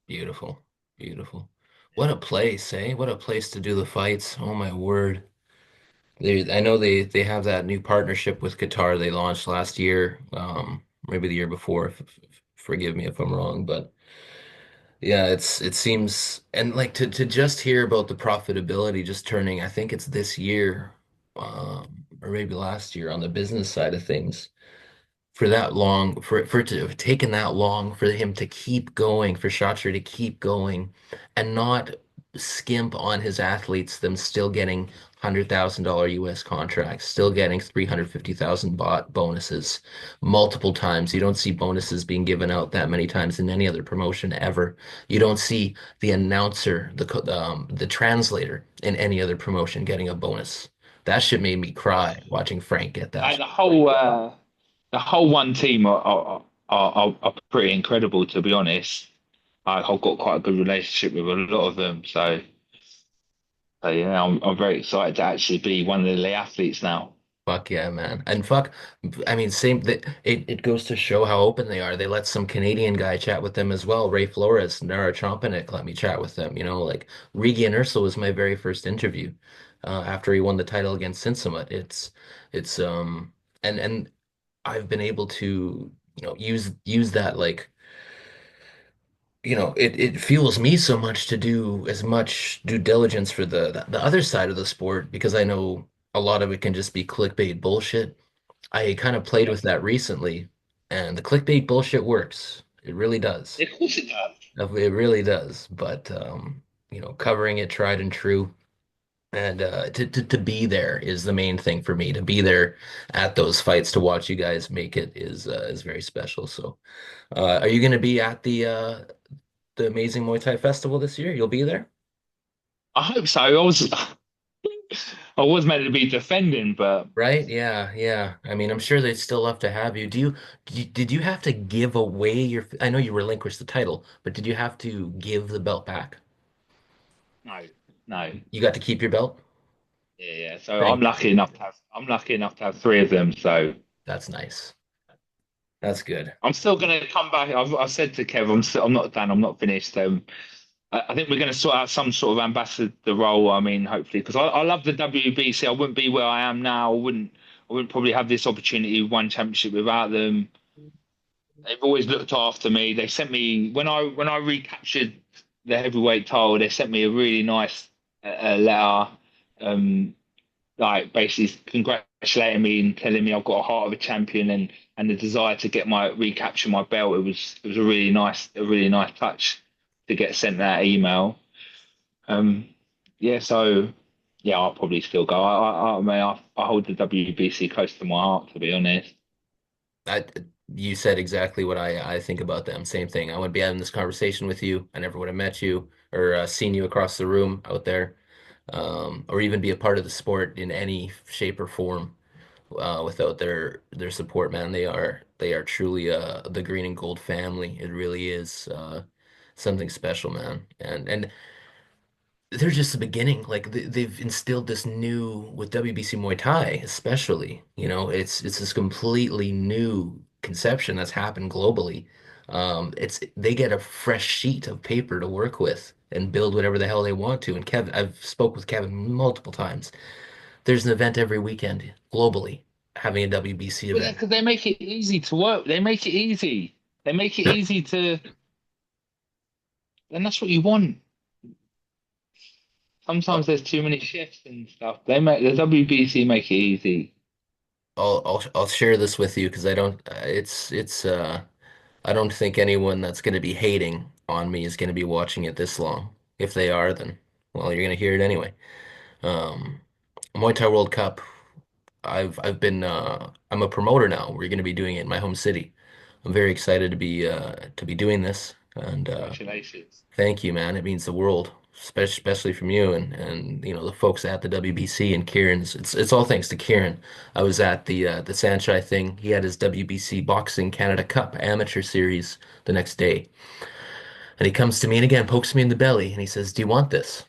Beautiful. Beautiful. What a place, eh? What a place to do the fights. Oh my word. I know they have that new partnership with Qatar they launched last year, maybe the year before. Forgive me if I'm wrong, but yeah, it seems and like to just hear about the profitability just turning, I think it's this year, or maybe last year on the business side of things. For that long, for it to have taken that long for him to keep going, for Shotzer to keep going and not skimp on his athletes, them still getting $100,000 US contracts, still getting 350,000 bot bonuses multiple times. You don't see bonuses being given out that many times in any other promotion ever. You don't see the announcer, the translator in any other promotion getting a bonus. That shit made me cry watching Frank get that. like the whole one team are pretty incredible, to be honest. I've got quite a good relationship with a lot of them, so yeah, I'm very excited to actually be one of the elite athletes now. Fuck yeah, man. And fuck, I mean, same that it goes to show how open they are. They let some Canadian guy chat with them as well. Ray Flores, Nara Chompinik let me chat with them. You know, like Regan Ursel was my very first interview after he won the title against Sinsama. It's and I've been able to, use that like it fuels me so much to do as much due diligence for the other side of the sport because I know a lot of it can just be clickbait bullshit. I kind of played Yeah, with that recently, and the clickbait bullshit works. It really does. of course it does. It really does. But covering it tried and true, and to be there is the main thing for me. To be there at those fights to watch you guys make it is very special. So, are you going to be at the Amazing Muay Thai Festival this year? You'll be there, I hope so. I was meant to be defending, but right? Yeah, yeah. I mean, I'm sure they'd still love to have you. Did you have to give away I know you relinquished the title, but did you have to give the belt back? no, no. You got to keep your belt? Yeah, yeah. So Thank God. I'm lucky enough to have three of them. So That's nice. That's good. I'm still gonna come back. I said to Kev, I'm not done. I'm not finished. I think we're going to sort out some sort of ambassador role. I mean, hopefully, because I love the WBC. I wouldn't be where I am now. I wouldn't probably have this opportunity of one championship without them. They've always looked after me. They sent me when I recaptured the heavyweight title. They sent me a really nice letter, um, like basically congratulating me and telling me I've got a heart of a champion and the desire to get my recapture my belt. It was a really nice touch to get sent that email. Um, yeah, so yeah, I'll probably still go. I mean, I hold the WBC close to my heart, to be honest. I, you said exactly what I think about them. Same thing. I wouldn't be having this conversation with you. I never would have met you or seen you across the room out there, or even be a part of the sport in any shape or form without their support, man. They are truly the green and gold family. It really is something special, man. And they're just the beginning. Like they've instilled this new with WBC Muay Thai, especially. It's this completely new conception that's happened globally. It's they get a fresh sheet of paper to work with and build whatever the hell they want to. And Kevin, I've spoke with Kevin multiple times. There's an event every weekend globally having a WBC Well, event. because they make it easy to work. They make it easy. They make it easy to, and that's what you want. Sometimes there's too many shifts and stuff. They make the WBC make it easy. I'll share this with you because I don't it's I don't think anyone that's going to be hating on me is going to be watching it this long. If they are, then well, you're going to hear it anyway. Um, Muay Thai World Cup. I've been I'm a promoter now. We're going to be doing it in my home city. I'm very excited to be doing this, and Congratulations. thank you, man. It means the world, especially from you and the folks at the WBC and Kieran's. It's all thanks to Kieran. I was at the Sanchai thing. He had his WBC Boxing Canada Cup Amateur Series the next day, and he comes to me and again pokes me in the belly and he says, "Do you want this?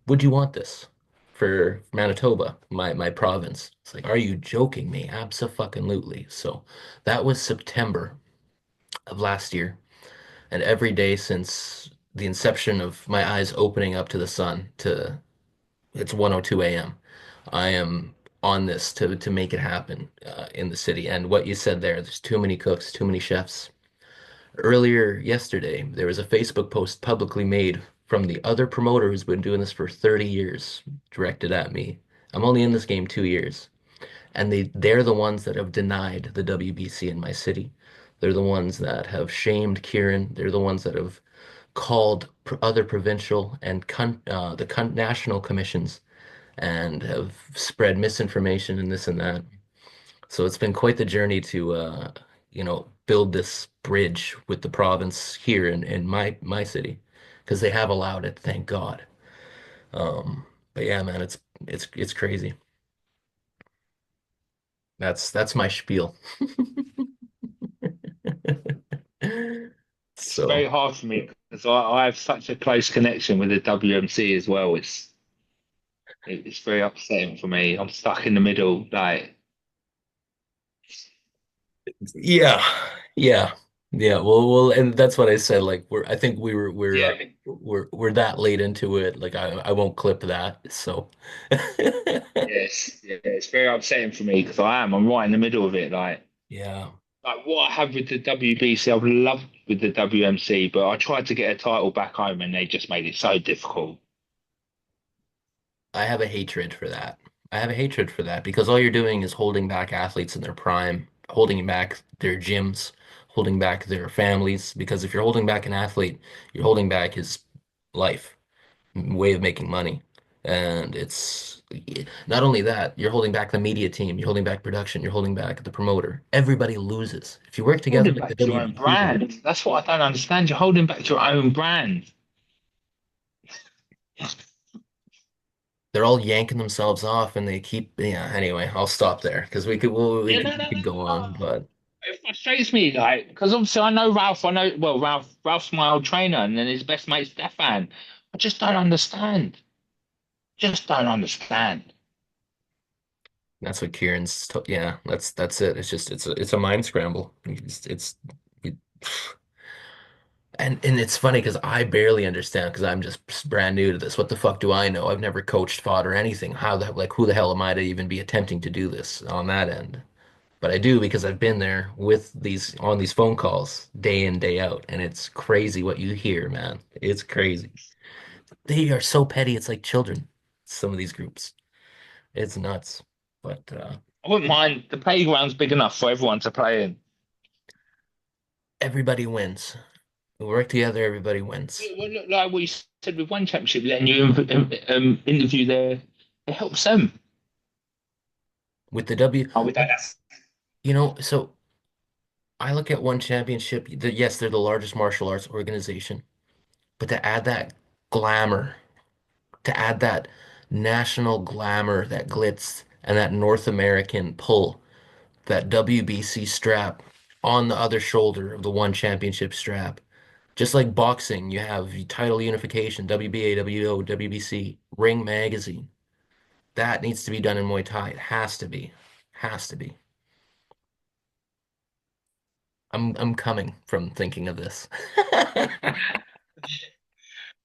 Would you want this for Manitoba, my province?" It's like, are you joking me? Abso-fucking-lutely. So that was September of last year. And every day since the inception of my eyes opening up to the sun to it's 1:02 a.m. I am on this to make it happen in the city. And what you said there's too many cooks, too many chefs. Earlier yesterday, there was a Facebook post publicly made from the other promoter who's been doing this for 30 years, directed at me. I'm only in this game 2 years. And they're the ones that have denied the WBC in my city. They're the ones that have shamed Kieran. They're the ones that have called other provincial and national commissions and have spread misinformation and this and that. So it's been quite the journey to build this bridge with the province here in my city because they have allowed it, thank God. But yeah, man, it's crazy. That's my spiel. It's very So hard for me because I have such a close connection with the WMC as well. It's very upsetting for me. I'm stuck in the middle. Like, yeah, yeah, yeah. Well, and that's what I said. Like I think yeah, we're that late into it. Like I won't clip that. So yes, yeah, it's very upsetting for me because I'm right in the middle of it. yeah. Like what I have with the WBC, I would love with the WMC, but I tried to get a title back home and they just made it so difficult. I have a hatred for that. I have a hatred for that because all you're doing is holding back athletes in their prime, holding back their gyms, holding back their families. Because if you're holding back an athlete, you're holding back his life, way of making money. And it's not only that, you're holding back the media team, you're holding back production, you're holding back the promoter. Everybody loses. If you work together Holding like the back your own WBC does, brand. That's what I don't understand. You're holding back your own brand. they're all yanking themselves off and they keep, yeah, anyway, I'll stop there because Yeah, we could go no. on, but It frustrates me, like, because obviously I know Ralph. I know well, Ralph's my old trainer, and then his best mate's Stefan. I just don't understand. Just don't understand. that's what yeah, that's it. It's just it's a mind scramble. It's it, And it's funny because I barely understand because I'm just brand new to this. What the fuck do I know? I've never coached, fought, or anything. How the like who the hell am I to even be attempting to do this on that end? But I do because I've been there with these on these phone calls day in, day out, and it's crazy what you hear, man. It's crazy. They are so petty, it's like children, some of these groups. It's nuts. But I wouldn't mind. The playground's big enough for everyone to play in. everybody wins. We work together, everybody wins. Yeah, well, look, like we said with one championship, letting you interview there, it helps them. With the W, Oh, we don't. That's so I look at one championship, yes, they're the largest martial arts organization, but to add that glamour, to add that national glamour, that glitz, and that North American pull, that WBC strap on the other shoulder of the one championship strap. Just like boxing, you have title unification, WBA, WO, WBC, Ring Magazine. That needs to be done in Muay Thai. It has to be. Has to be. I'm coming from thinking of this.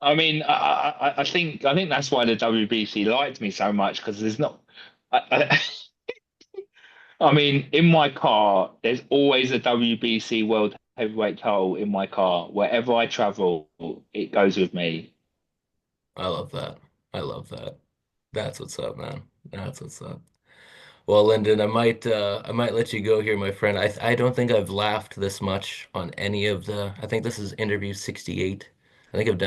I mean, I think that's why the WBC liked me so much because there's not. I mean, in my car, there's always a WBC World Heavyweight title in my car. Wherever I travel, it goes with me. I love that. I love that. That's what's up, man. That's what's up. Well, Lyndon, I might let you go here, my friend. I don't think I've laughed this much on any of the I think this is interview 68. I think I've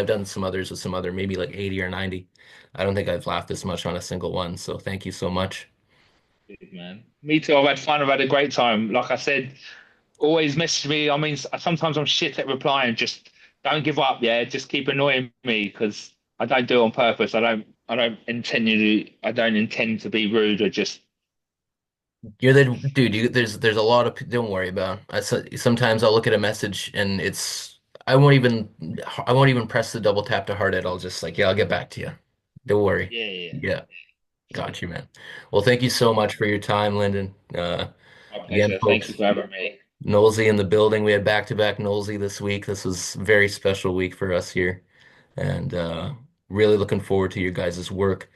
done some others with some other maybe like 80 or 90. I don't think I've laughed this much on a single one, so thank you so much. Good, man. Me too. I've had fun. I've had a great time. Like I said, always message me. I mean, sometimes I'm shit at replying. Just don't give up. Yeah, just keep annoying me because I don't do it on purpose. I don't intend to be rude or just. You're the dude, there's a lot of don't worry about. Sometimes I'll look at a message and I won't even press the double tap to heart it. I'll just like, yeah, I'll get back to you. Don't worry. Yeah, yeah, Yeah. yeah. Got you, man. Well, thank you so much for your time, Lyndon. My Again, pleasure. Thank you folks, for having me. Knowlesy in the building. We had back-to-back Knowlesy this week. This was a very special week for us here, and really looking forward to your guys' work.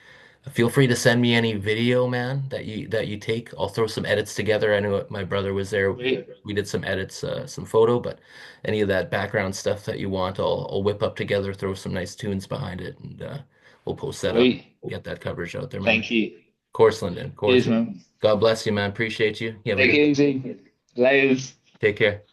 Feel free to send me any video, man, that you take. I'll throw some edits together. I know my brother was there. Sweet, We did some edits, some photo, but any of that background stuff that you want, I'll whip up together, throw some nice tunes behind it, and we'll post that up. sweet. Get that coverage out there, man. Thank you. Course, Lyndon. Of course. Cheers, man. God bless you, man. Appreciate you. You have a Take good it easy. Layers. take care.